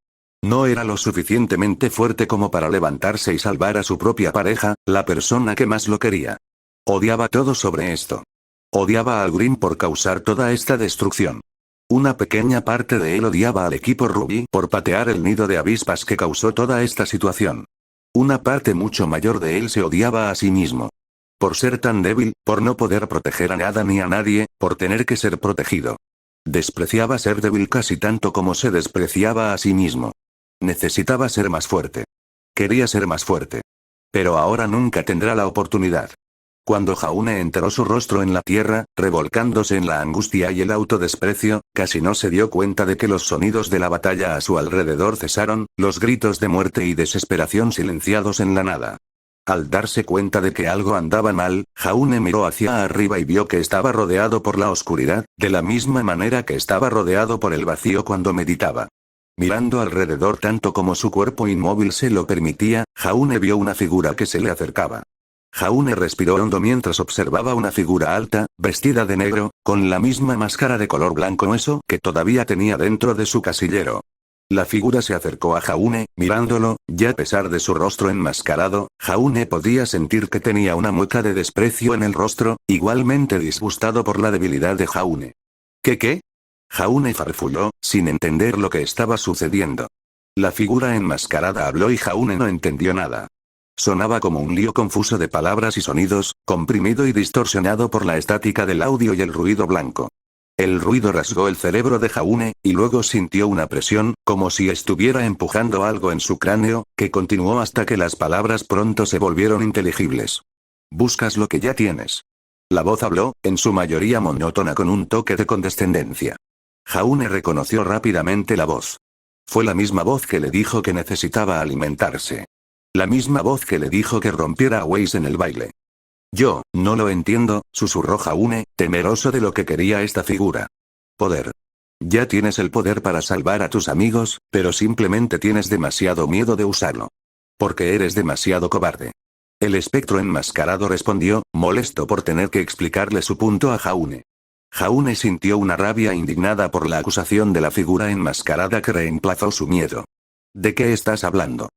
No era lo suficientemente fuerte como para levantarse y salvar a su propia pareja, la persona que más lo quería. Odiaba todo sobre esto. Odiaba al Grim por causar toda esta destrucción. Una pequeña parte de él odiaba al equipo Ruby por patear el nido de avispas que causó toda esta situación. Una parte mucho mayor de él se odiaba a sí mismo. Por ser tan débil, por no poder proteger a nada ni a nadie, por tener que ser protegido. Despreciaba ser débil casi tanto como se despreciaba a sí mismo. Necesitaba ser más fuerte. Quería ser más fuerte. Pero ahora nunca tendrá la oportunidad. Cuando Jaune enterró su rostro en la tierra, revolcándose en la angustia y el autodesprecio, casi no se dio cuenta de que los sonidos de la batalla a su alrededor cesaron, los gritos de muerte y desesperación silenciados en la nada. Al darse cuenta de que algo andaba mal, Jaune miró hacia arriba y vio que estaba rodeado por la oscuridad, de la misma manera que estaba rodeado por el vacío cuando meditaba. Mirando alrededor tanto como su cuerpo inmóvil se lo permitía, Jaune vio una figura que se le acercaba. Jaune respiró hondo mientras observaba una figura alta, vestida de negro, con la misma máscara de color blanco hueso que todavía tenía dentro de su casillero. La figura se acercó a Jaune, mirándolo, y a pesar de su rostro enmascarado, Jaune podía sentir que tenía una mueca de desprecio en el rostro, igualmente disgustado por la debilidad de Jaune. ¿Qué? Jaune farfulló, sin entender lo que estaba sucediendo. La figura enmascarada habló y Jaune no entendió nada. Sonaba como un lío confuso de palabras y sonidos, comprimido y distorsionado por la estática del audio y el ruido blanco. El ruido rasgó el cerebro de Jaune, y luego sintió una presión, como si estuviera empujando algo en su cráneo, que continuó hasta que las palabras pronto se volvieron inteligibles. Buscas lo que ya tienes. La voz habló, en su mayoría monótona con un toque de condescendencia. Jaune reconoció rápidamente la voz. Fue la misma voz que le dijo que necesitaba alimentarse. La misma voz que le dijo que rompiera a Weiss en el baile. Yo, no lo entiendo, susurró Jaune, temeroso de lo que quería esta figura. Poder. Ya tienes el poder para salvar a tus amigos, pero simplemente tienes demasiado miedo de usarlo. Porque eres demasiado cobarde. El espectro enmascarado respondió, molesto por tener que explicarle su punto a Jaune. Jaune sintió una rabia indignada por la acusación de la figura enmascarada que reemplazó su miedo. ¿De qué estás hablando?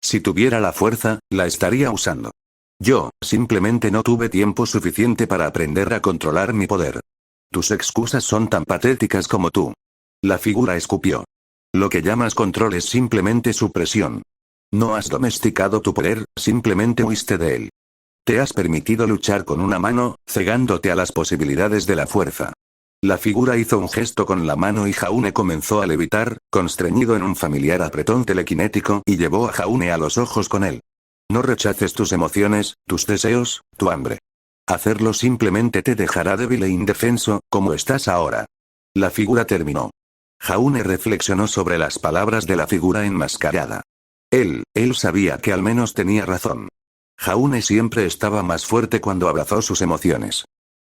Si tuviera la fuerza, la estaría usando. Yo, simplemente no tuve tiempo suficiente para aprender a controlar mi poder. Tus excusas son tan patéticas como tú. La figura escupió. Lo que llamas control es simplemente supresión. No has domesticado tu poder, simplemente huiste de él. Te has permitido luchar con una mano, cegándote a las posibilidades de la fuerza. La figura hizo un gesto con la mano y Jaune comenzó a levitar, constreñido en un familiar apretón telequinético, y llevó a Jaune a los ojos con él. No rechaces tus emociones, tus deseos, tu hambre. Hacerlo simplemente te dejará débil e indefenso, como estás ahora. La figura terminó. Jaune reflexionó sobre las palabras de la figura enmascarada. Él sabía que al menos tenía razón. Jaune siempre estaba más fuerte cuando abrazó sus emociones.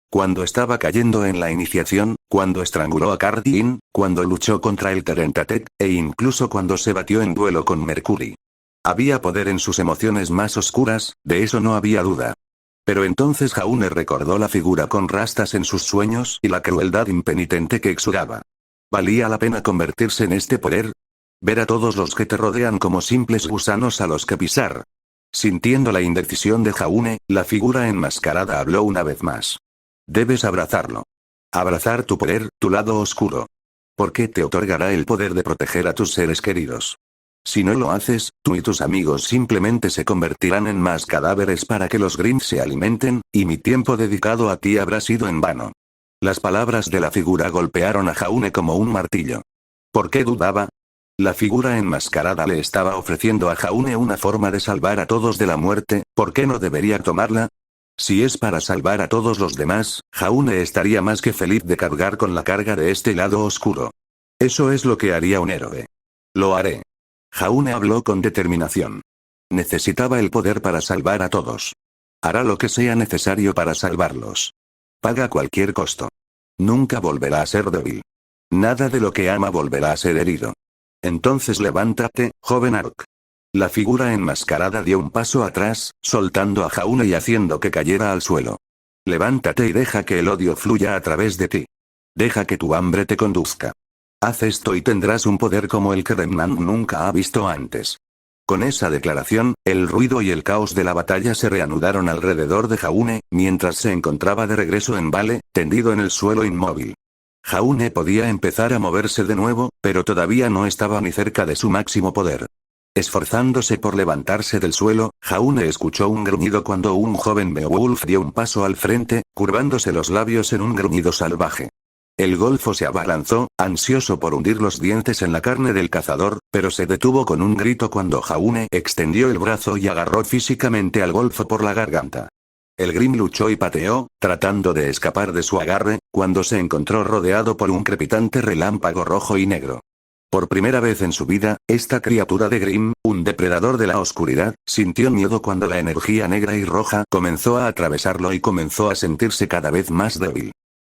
Cuando estaba cayendo en la iniciación, cuando estranguló a Cardin, cuando luchó contra el Terentatek, e incluso cuando se batió en duelo con Mercury. Había poder en sus emociones más oscuras, de eso no había duda. Pero entonces Jaune recordó la figura con rastas en sus sueños y la crueldad impenitente que exudaba. ¿Valía la pena convertirse en este poder? Ver a todos los que te rodean como simples gusanos a los que pisar. Sintiendo la indecisión de Jaune, la figura enmascarada habló una vez más. Debes abrazarlo. Abrazar tu poder, tu lado oscuro. Porque te otorgará el poder de proteger a tus seres queridos. Si no lo haces, tú y tus amigos simplemente se convertirán en más cadáveres para que los Grimm se alimenten, y mi tiempo dedicado a ti habrá sido en vano. Las palabras de la figura golpearon a Jaune como un martillo. ¿Por qué dudaba? La figura enmascarada le estaba ofreciendo a Jaune una forma de salvar a todos de la muerte, ¿por qué no debería tomarla? Si es para salvar a todos los demás, Jaune estaría más que feliz de cargar con la carga de este lado oscuro. Eso es lo que haría un héroe. Lo haré. Jaune habló con determinación. Necesitaba el poder para salvar a todos. Hará lo que sea necesario para salvarlos. Paga cualquier costo. Nunca volverá a ser débil. Nada de lo que ama volverá a ser herido. Entonces levántate, joven Ark. La figura enmascarada dio un paso atrás, soltando a Jaune y haciendo que cayera al suelo. Levántate y deja que el odio fluya a través de ti. Deja que tu hambre te conduzca. Haz esto y tendrás un poder como el que Remnant nunca ha visto antes. Con esa declaración, el ruido y el caos de la batalla se reanudaron alrededor de Jaune, mientras se encontraba de regreso en Vale, tendido en el suelo inmóvil. Jaune podía empezar a moverse de nuevo, pero todavía no estaba ni cerca de su máximo poder. Esforzándose por levantarse del suelo, Jaune escuchó un gruñido cuando un joven Beowulf dio un paso al frente, curvándose los labios en un gruñido salvaje. El golfo se abalanzó, ansioso por hundir los dientes en la carne del cazador, pero se detuvo con un grito cuando Jaune extendió el brazo y agarró físicamente al golfo por la garganta. El Grimm luchó y pateó, tratando de escapar de su agarre, cuando se encontró rodeado por un crepitante relámpago rojo y negro. Por primera vez en su vida, esta criatura de Grimm, un depredador de la oscuridad, sintió miedo cuando la energía negra y roja comenzó a atravesarlo y comenzó a sentirse cada vez más débil.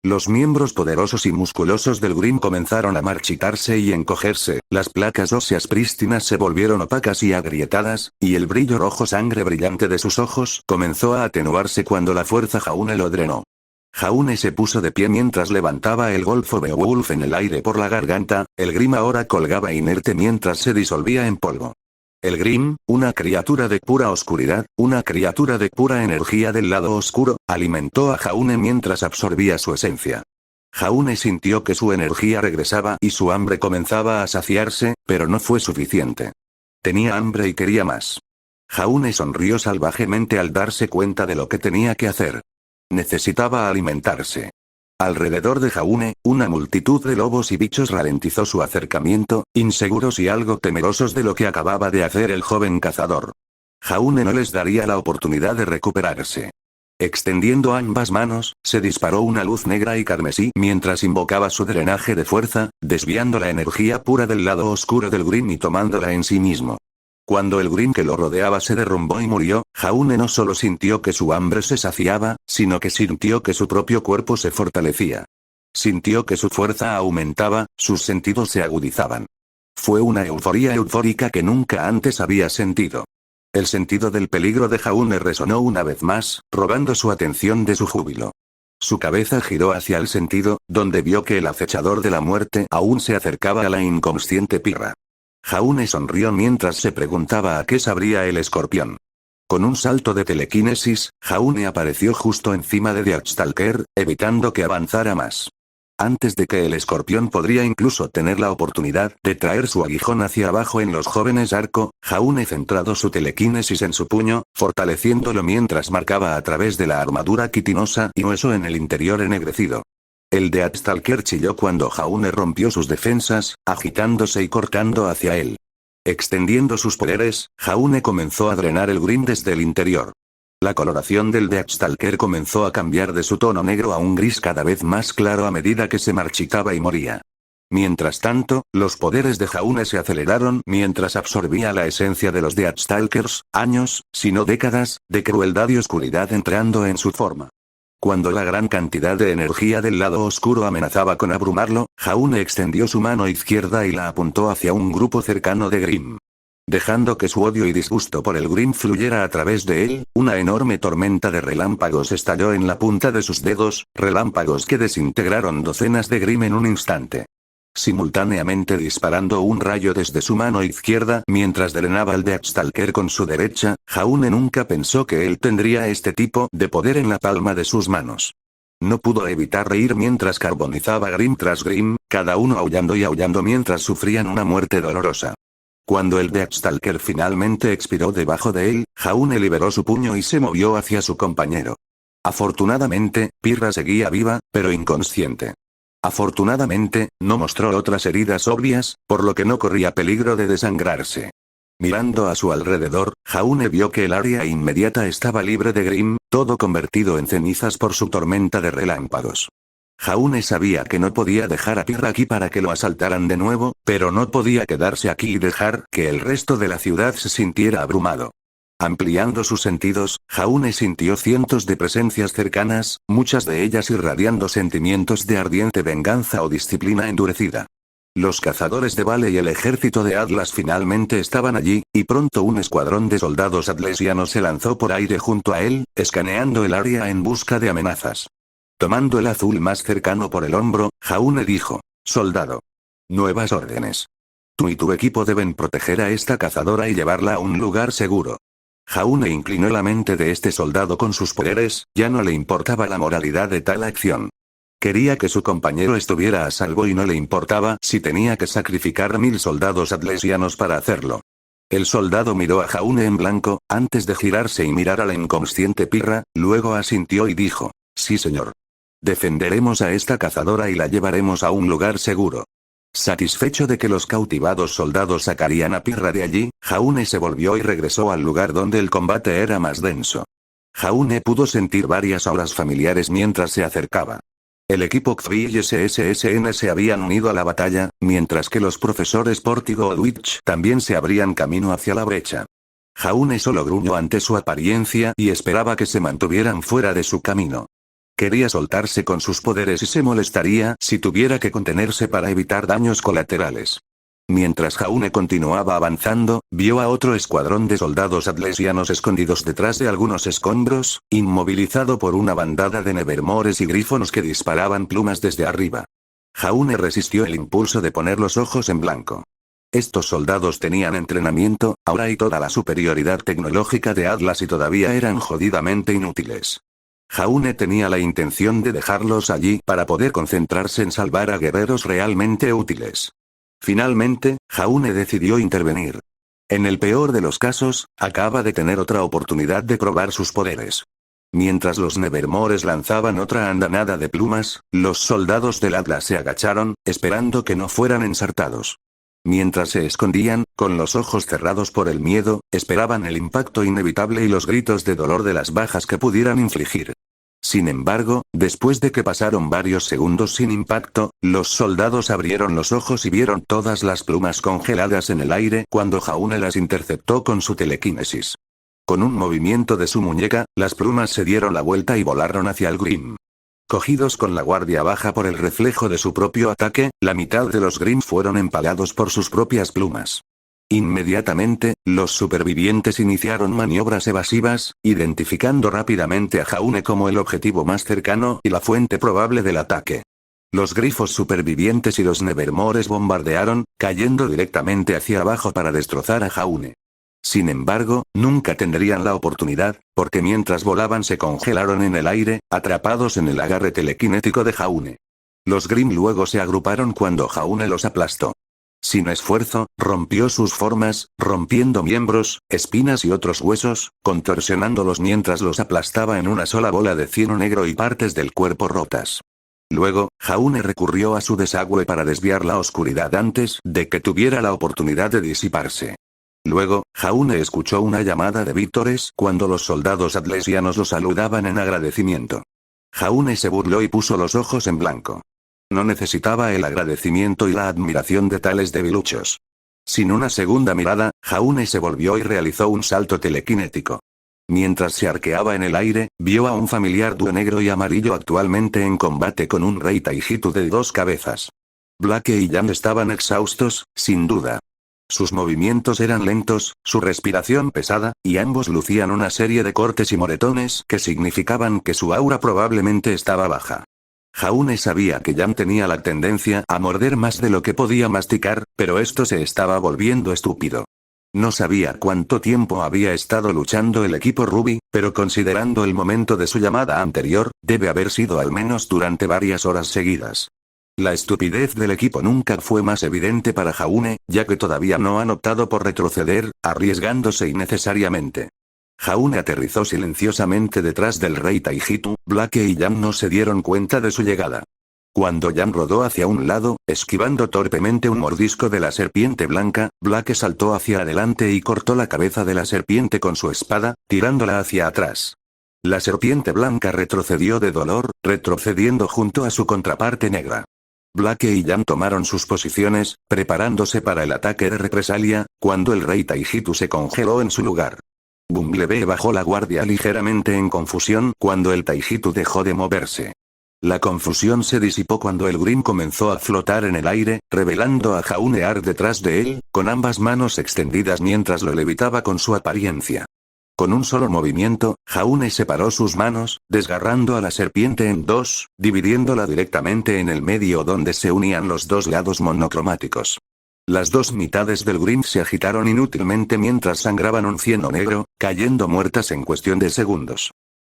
Los miembros poderosos y musculosos del Grimm comenzaron a marchitarse y encogerse, las placas óseas prístinas se volvieron opacas y agrietadas, y el brillo rojo sangre brillante de sus ojos comenzó a atenuarse cuando la fuerza Jaune lo drenó. Jaune se puso de pie mientras levantaba el golfo Beowulf en el aire por la garganta, el Grimm ahora colgaba inerte mientras se disolvía en polvo. El Grimm, una criatura de pura oscuridad, una criatura de pura energía del lado oscuro, alimentó a Jaune mientras absorbía su esencia. Jaune sintió que su energía regresaba y su hambre comenzaba a saciarse, pero no fue suficiente. Tenía hambre y quería más. Jaune sonrió salvajemente al darse cuenta de lo que tenía que hacer. Necesitaba alimentarse. Alrededor de Jaune, una multitud de lobos y bichos ralentizó su acercamiento, inseguros y algo temerosos de lo que acababa de hacer el joven cazador. Jaune no les daría la oportunidad de recuperarse. Extendiendo ambas manos, se disparó una luz negra y carmesí mientras invocaba su drenaje de fuerza, desviando la energía pura del lado oscuro del Grimm y tomándola en sí mismo. Cuando el Grimm que lo rodeaba se derrumbó y murió, Jaune no solo sintió que su hambre se saciaba, sino que sintió que su propio cuerpo se fortalecía. Sintió que su fuerza aumentaba, sus sentidos se agudizaban. Fue una euforía eufórica que nunca antes había sentido. El sentido del peligro de Jaune resonó una vez más, robando su atención de su júbilo. Su cabeza giró hacia el sentido, donde vio que el acechador de la muerte aún se acercaba a la inconsciente Pirra. Jaune sonrió mientras se preguntaba a qué sabría el escorpión. Con un salto de telequinesis, Jaune apareció justo encima de Darkstalker, evitando que avanzara más. Antes de que el escorpión podría incluso tener la oportunidad de traer su aguijón hacia abajo en los jóvenes arco, Jaune centrado su telequinesis en su puño, fortaleciéndolo mientras marcaba a través de la armadura quitinosa y hueso en el interior ennegrecido. El Darkstalker chilló cuando Jaune rompió sus defensas, agitándose y cortando hacia él. Extendiendo sus poderes, Jaune comenzó a drenar el Grimm desde el interior. La coloración del Deathstalker comenzó a cambiar de su tono negro a un gris cada vez más claro a medida que se marchitaba y moría. Mientras tanto, los poderes de Jaune se aceleraron mientras absorbía la esencia de los Deathstalkers, años, si no décadas, de crueldad y oscuridad entrando en su forma. Cuando la gran cantidad de energía del lado oscuro amenazaba con abrumarlo, Jaune extendió su mano izquierda y la apuntó hacia un grupo cercano de Grimm. Dejando que su odio y disgusto por el Grimm fluyera a través de él, una enorme tormenta de relámpagos estalló en la punta de sus dedos, relámpagos que desintegraron docenas de Grimm en un instante. Simultáneamente disparando un rayo desde su mano izquierda mientras drenaba al Deathstalker con su derecha, Jaune nunca pensó que él tendría este tipo de poder en la palma de sus manos. No pudo evitar reír mientras carbonizaba Grimm tras Grimm, cada uno aullando y aullando mientras sufrían una muerte dolorosa. Cuando el Deathstalker finalmente expiró debajo de él, Jaune liberó su puño y se movió hacia su compañero. Afortunadamente, Pirra seguía viva, pero inconsciente. Afortunadamente, no mostró otras heridas obvias, por lo que no corría peligro de desangrarse. Mirando a su alrededor, Jaune vio que el área inmediata estaba libre de Grimm, todo convertido en cenizas por su tormenta de relámpagos. Jaune sabía que no podía dejar a Pirra aquí para que lo asaltaran de nuevo, pero no podía quedarse aquí y dejar que el resto de la ciudad se sintiera abrumado. Ampliando sus sentidos, Jaune sintió cientos de presencias cercanas, muchas de ellas irradiando sentimientos de ardiente venganza o disciplina endurecida. Los cazadores de Vale y el ejército de Atlas finalmente estaban allí, y pronto un escuadrón de soldados atlesianos se lanzó por aire junto a él, escaneando el área en busca de amenazas. Tomando el azul más cercano por el hombro, Jaune dijo: «Soldado. Nuevas órdenes. Tú y tu equipo deben proteger a esta cazadora y llevarla a un lugar seguro». Jaune inclinó la mente de este soldado con sus poderes, ya no le importaba la moralidad de tal acción. Quería que su compañero estuviera a salvo y no le importaba si tenía que sacrificar a 1000 soldados atlesianos para hacerlo. El soldado miró a Jaune en blanco, antes de girarse y mirar a la inconsciente Pirra, luego asintió y dijo: «Sí, señor. Defenderemos a esta cazadora y la llevaremos a un lugar seguro». Satisfecho de que los cautivados soldados sacarían a Pirra de allí, Jaune se volvió y regresó al lugar donde el combate era más denso. Jaune pudo sentir varias auras familiares mientras se acercaba. El equipo Xvi y SSSN se habían unido a la batalla, mientras que los profesores Portigo y Witch también se abrían camino hacia la brecha. Jaune solo gruñó ante su apariencia y esperaba que se mantuvieran fuera de su camino. Quería soltarse con sus poderes y se molestaría si tuviera que contenerse para evitar daños colaterales. Mientras Jaune continuaba avanzando, vio a otro escuadrón de soldados atlesianos escondidos detrás de algunos escombros, inmovilizado por una bandada de nevermores y grífonos que disparaban plumas desde arriba. Jaune resistió el impulso de poner los ojos en blanco. Estos soldados tenían entrenamiento, aura y toda la superioridad tecnológica de Atlas y todavía eran jodidamente inútiles. Jaune tenía la intención de dejarlos allí para poder concentrarse en salvar a guerreros realmente útiles. Finalmente, Jaune decidió intervenir. En el peor de los casos, acaba de tener otra oportunidad de probar sus poderes. Mientras los nevermores lanzaban otra andanada de plumas, los soldados del Atlas se agacharon, esperando que no fueran ensartados. Mientras se escondían, con los ojos cerrados por el miedo, esperaban el impacto inevitable y los gritos de dolor de las bajas que pudieran infligir. Sin embargo, después de que pasaron varios segundos sin impacto, los soldados abrieron los ojos y vieron todas las plumas congeladas en el aire cuando Jaune las interceptó con su telequinesis. Con un movimiento de su muñeca, las plumas se dieron la vuelta y volaron hacia el Grimm. Cogidos con la guardia baja por el reflejo de su propio ataque, la mitad de los Grimm fueron empalados por sus propias plumas. Inmediatamente, los supervivientes iniciaron maniobras evasivas, identificando rápidamente a Jaune como el objetivo más cercano y la fuente probable del ataque. Los grifos supervivientes y los nevermores bombardearon, cayendo directamente hacia abajo para destrozar a Jaune. Sin embargo, nunca tendrían la oportunidad, porque mientras volaban se congelaron en el aire, atrapados en el agarre telequinético de Jaune. Los Grimm luego se agruparon cuando Jaune los aplastó. Sin esfuerzo, rompió sus formas, rompiendo miembros, espinas y otros huesos, contorsionándolos mientras los aplastaba en una sola bola de cieno negro y partes del cuerpo rotas. Luego, Jaune recurrió a su desagüe para desviar la oscuridad antes de que tuviera la oportunidad de disiparse. Luego, Jaune escuchó una llamada de vítores cuando los soldados atlesianos lo saludaban en agradecimiento. Jaune se burló y puso los ojos en blanco. No necesitaba el agradecimiento y la admiración de tales debiluchos. Sin una segunda mirada, Jaune se volvió y realizó un salto telequinético. Mientras se arqueaba en el aire, vio a un familiar dúo negro y amarillo actualmente en combate con un rey Taijitu de 2 cabezas. Blake y Yan estaban exhaustos, sin duda. Sus movimientos eran lentos, su respiración pesada, y ambos lucían una serie de cortes y moretones que significaban que su aura probablemente estaba baja. Jaune sabía que Yan tenía la tendencia a morder más de lo que podía masticar, pero esto se estaba volviendo estúpido. No sabía cuánto tiempo había estado luchando el equipo Ruby, pero considerando el momento de su llamada anterior, debe haber sido al menos durante varias horas seguidas. La estupidez del equipo nunca fue más evidente para Jaune, ya que todavía no han optado por retroceder, arriesgándose innecesariamente. Jaune aterrizó silenciosamente detrás del rey Taijitu, Blake y Yan no se dieron cuenta de su llegada. Cuando Yan rodó hacia un lado, esquivando torpemente un mordisco de la serpiente blanca, Blake saltó hacia adelante y cortó la cabeza de la serpiente con su espada, tirándola hacia atrás. La serpiente blanca retrocedió de dolor, retrocediendo junto a su contraparte negra. Blake y Yan tomaron sus posiciones, preparándose para el ataque de represalia, cuando el rey Taijitu se congeló en su lugar. Bumblebee bajó la guardia ligeramente en confusión cuando el Taijitu dejó de moverse. La confusión se disipó cuando el Grim comenzó a flotar en el aire, revelando a Jaunear detrás de él, con ambas manos extendidas mientras lo levitaba con su apariencia. Con un solo movimiento, Jaune separó sus manos, desgarrando a la serpiente en 2, dividiéndola directamente en el medio donde se unían los 2 lados monocromáticos. Las 2 mitades del Grim se agitaron inútilmente mientras sangraban un cieno negro, cayendo muertas en cuestión de segundos.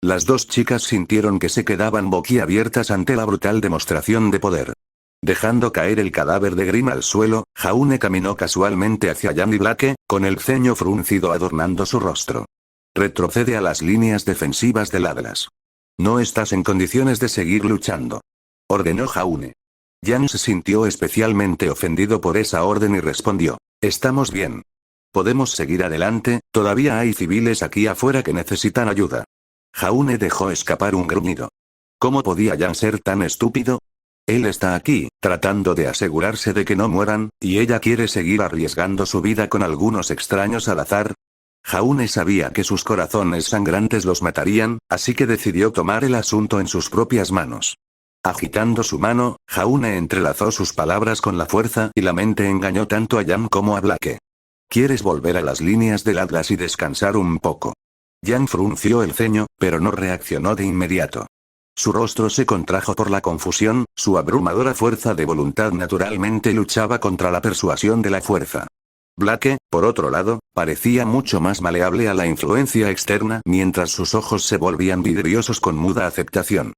Las 2 chicas sintieron que se quedaban boquiabiertas ante la brutal demostración de poder. Dejando caer el cadáver de Grim al suelo, Jaune caminó casualmente hacia Yan y Blake, con el ceño fruncido adornando su rostro. Retrocede a las líneas defensivas del Atlas. No estás en condiciones de seguir luchando. Ordenó Jaune. Yan se sintió especialmente ofendido por esa orden y respondió. Estamos bien. Podemos seguir adelante, todavía hay civiles aquí afuera que necesitan ayuda. Jaune dejó escapar un gruñido. ¿Cómo podía Yan ser tan estúpido? Él está aquí, tratando de asegurarse de que no mueran, y ella quiere seguir arriesgando su vida con algunos extraños al azar. Jaune sabía que sus corazones sangrantes los matarían, así que decidió tomar el asunto en sus propias manos. Agitando su mano, Jaune entrelazó sus palabras con la fuerza y la mente engañó tanto a Yan como a Blake. ¿Quieres volver a las líneas del Atlas y descansar un poco? Yan frunció el ceño, pero no reaccionó de inmediato. Su rostro se contrajo por la confusión, su abrumadora fuerza de voluntad naturalmente luchaba contra la persuasión de la fuerza. Blake, por otro lado, parecía mucho más maleable a la influencia externa mientras sus ojos se volvían vidriosos con muda aceptación.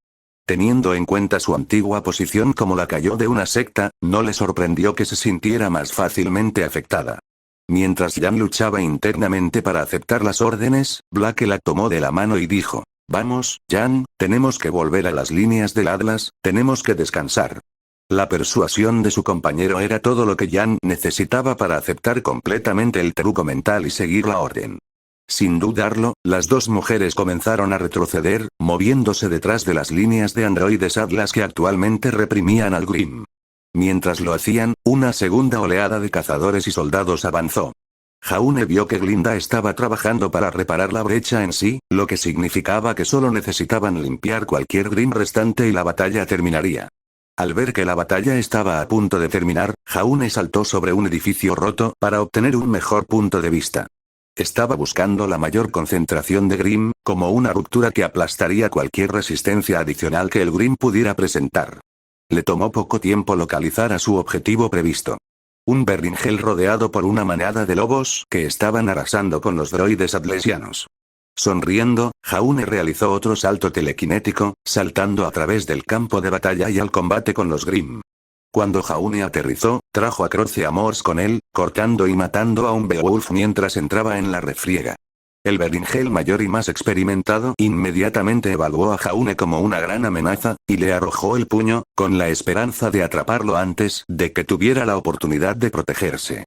Teniendo en cuenta su antigua posición como lacayo de una secta, no le sorprendió que se sintiera más fácilmente afectada. Mientras Yan luchaba internamente para aceptar las órdenes, Blake la tomó de la mano y dijo, «Vamos, Yan, tenemos que volver a las líneas del Atlas, tenemos que descansar». La persuasión de su compañero era todo lo que Yan necesitaba para aceptar completamente el truco mental y seguir la orden. Sin dudarlo, las 2 mujeres comenzaron a retroceder, moviéndose detrás de las líneas de androides Atlas que actualmente reprimían al Grim. Mientras lo hacían, una segunda oleada de cazadores y soldados avanzó. Jaune vio que Glinda estaba trabajando para reparar la brecha en sí, lo que significaba que solo necesitaban limpiar cualquier Grim restante y la batalla terminaría. Al ver que la batalla estaba a punto de terminar, Jaune saltó sobre un edificio roto para obtener un mejor punto de vista. Estaba buscando la mayor concentración de Grim, como una ruptura que aplastaría cualquier resistencia adicional que el Grim pudiera presentar. Le tomó poco tiempo localizar a su objetivo previsto. Un Berringel rodeado por una manada de lobos que estaban arrasando con los droides atlesianos. Sonriendo, Jaune realizó otro salto telequinético, saltando a través del campo de batalla y al combate con los Grim. Cuando Jaune aterrizó, trajo a Croce Amors con él, cortando y matando a un Beowulf mientras entraba en la refriega. El Berringel mayor y más experimentado inmediatamente evaluó a Jaune como una gran amenaza, y le arrojó el puño, con la esperanza de atraparlo antes de que tuviera la oportunidad de protegerse.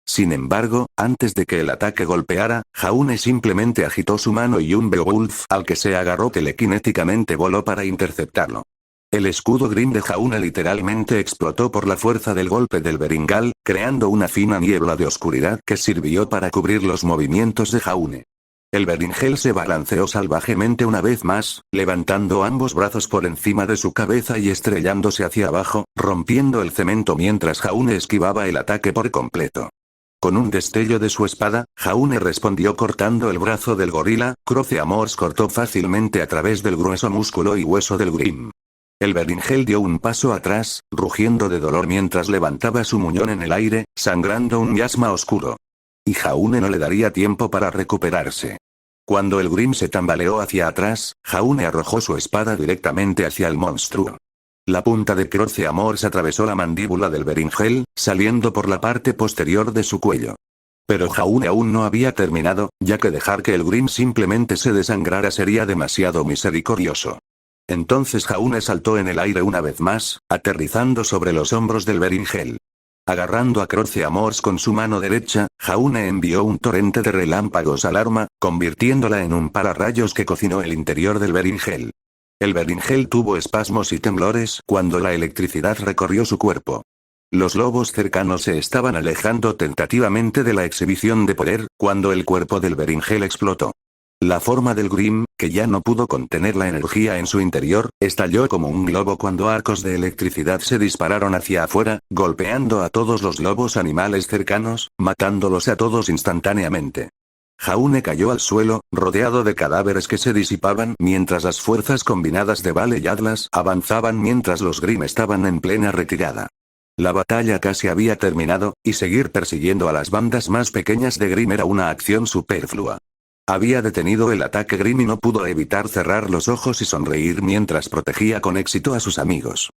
Sin embargo, antes de que el ataque golpeara, Jaune simplemente agitó su mano y un Beowulf al que se agarró telequinéticamente voló para interceptarlo. El escudo Grimm de Jaune literalmente explotó por la fuerza del golpe del beringal, creando una fina niebla de oscuridad que sirvió para cubrir los movimientos de Jaune. El beringel se balanceó salvajemente una vez más, levantando ambos brazos por encima de su cabeza y estrellándose hacia abajo, rompiendo el cemento mientras Jaune esquivaba el ataque por completo. Con un destello de su espada, Jaune respondió cortando el brazo del gorila. Croceamors cortó fácilmente a través del grueso músculo y hueso del Grimm. El beringel dio un paso atrás, rugiendo de dolor mientras levantaba su muñón en el aire, sangrando un miasma oscuro. Y Jaune no le daría tiempo para recuperarse. Cuando el Grimm se tambaleó hacia atrás, Jaune arrojó su espada directamente hacia el monstruo. La punta de Croceamors atravesó la mandíbula del beringel, saliendo por la parte posterior de su cuello. Pero Jaune aún no había terminado, ya que dejar que el Grimm simplemente se desangrara sería demasiado misericordioso. Entonces Jaune saltó en el aire una vez más, aterrizando sobre los hombros del beringel. Agarrando a Croceamors con su mano derecha, Jaune envió un torrente de relámpagos al arma, convirtiéndola en un pararrayos que cocinó el interior del beringel. El beringel tuvo espasmos y temblores cuando la electricidad recorrió su cuerpo. Los lobos cercanos se estaban alejando tentativamente de la exhibición de poder, cuando el cuerpo del beringel explotó. La forma del Grimm, que ya no pudo contener la energía en su interior, estalló como un globo cuando arcos de electricidad se dispararon hacia afuera, golpeando a todos los lobos animales cercanos, matándolos a todos instantáneamente. Jaune cayó al suelo, rodeado de cadáveres que se disipaban mientras las fuerzas combinadas de Vale y Atlas avanzaban mientras los Grimm estaban en plena retirada. La batalla casi había terminado, y seguir persiguiendo a las bandas más pequeñas de Grimm era una acción superflua. Había detenido el ataque Grimm y no pudo evitar cerrar los ojos y sonreír mientras protegía con éxito a sus amigos.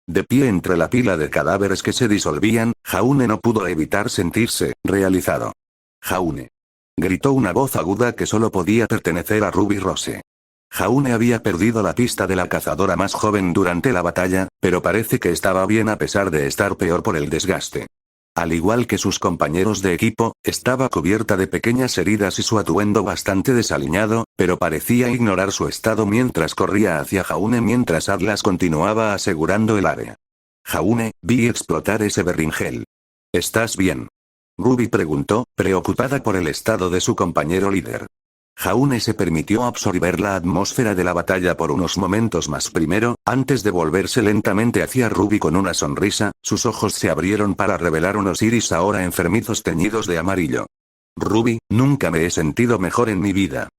De pie entre la pila de cadáveres que se disolvían, Jaune no pudo evitar sentirse realizado. Jaune. Gritó una voz aguda que solo podía pertenecer a Ruby Rose. Jaune había perdido la pista de la cazadora más joven durante la batalla, pero parece que estaba bien a pesar de estar peor por el desgaste. Al igual que sus compañeros de equipo, estaba cubierta de pequeñas heridas y su atuendo bastante desaliñado, pero parecía ignorar su estado mientras corría hacia Jaune mientras Atlas continuaba asegurando el área. Jaune, vi explotar ese beringel. ¿Estás bien? Ruby preguntó, preocupada por el estado de su compañero líder. Jaune se permitió absorber la atmósfera de la batalla por unos momentos más primero, antes de volverse lentamente hacia Ruby con una sonrisa. Sus ojos se abrieron para revelar unos iris ahora enfermizos teñidos de amarillo. Ruby, nunca me he sentido mejor en mi vida.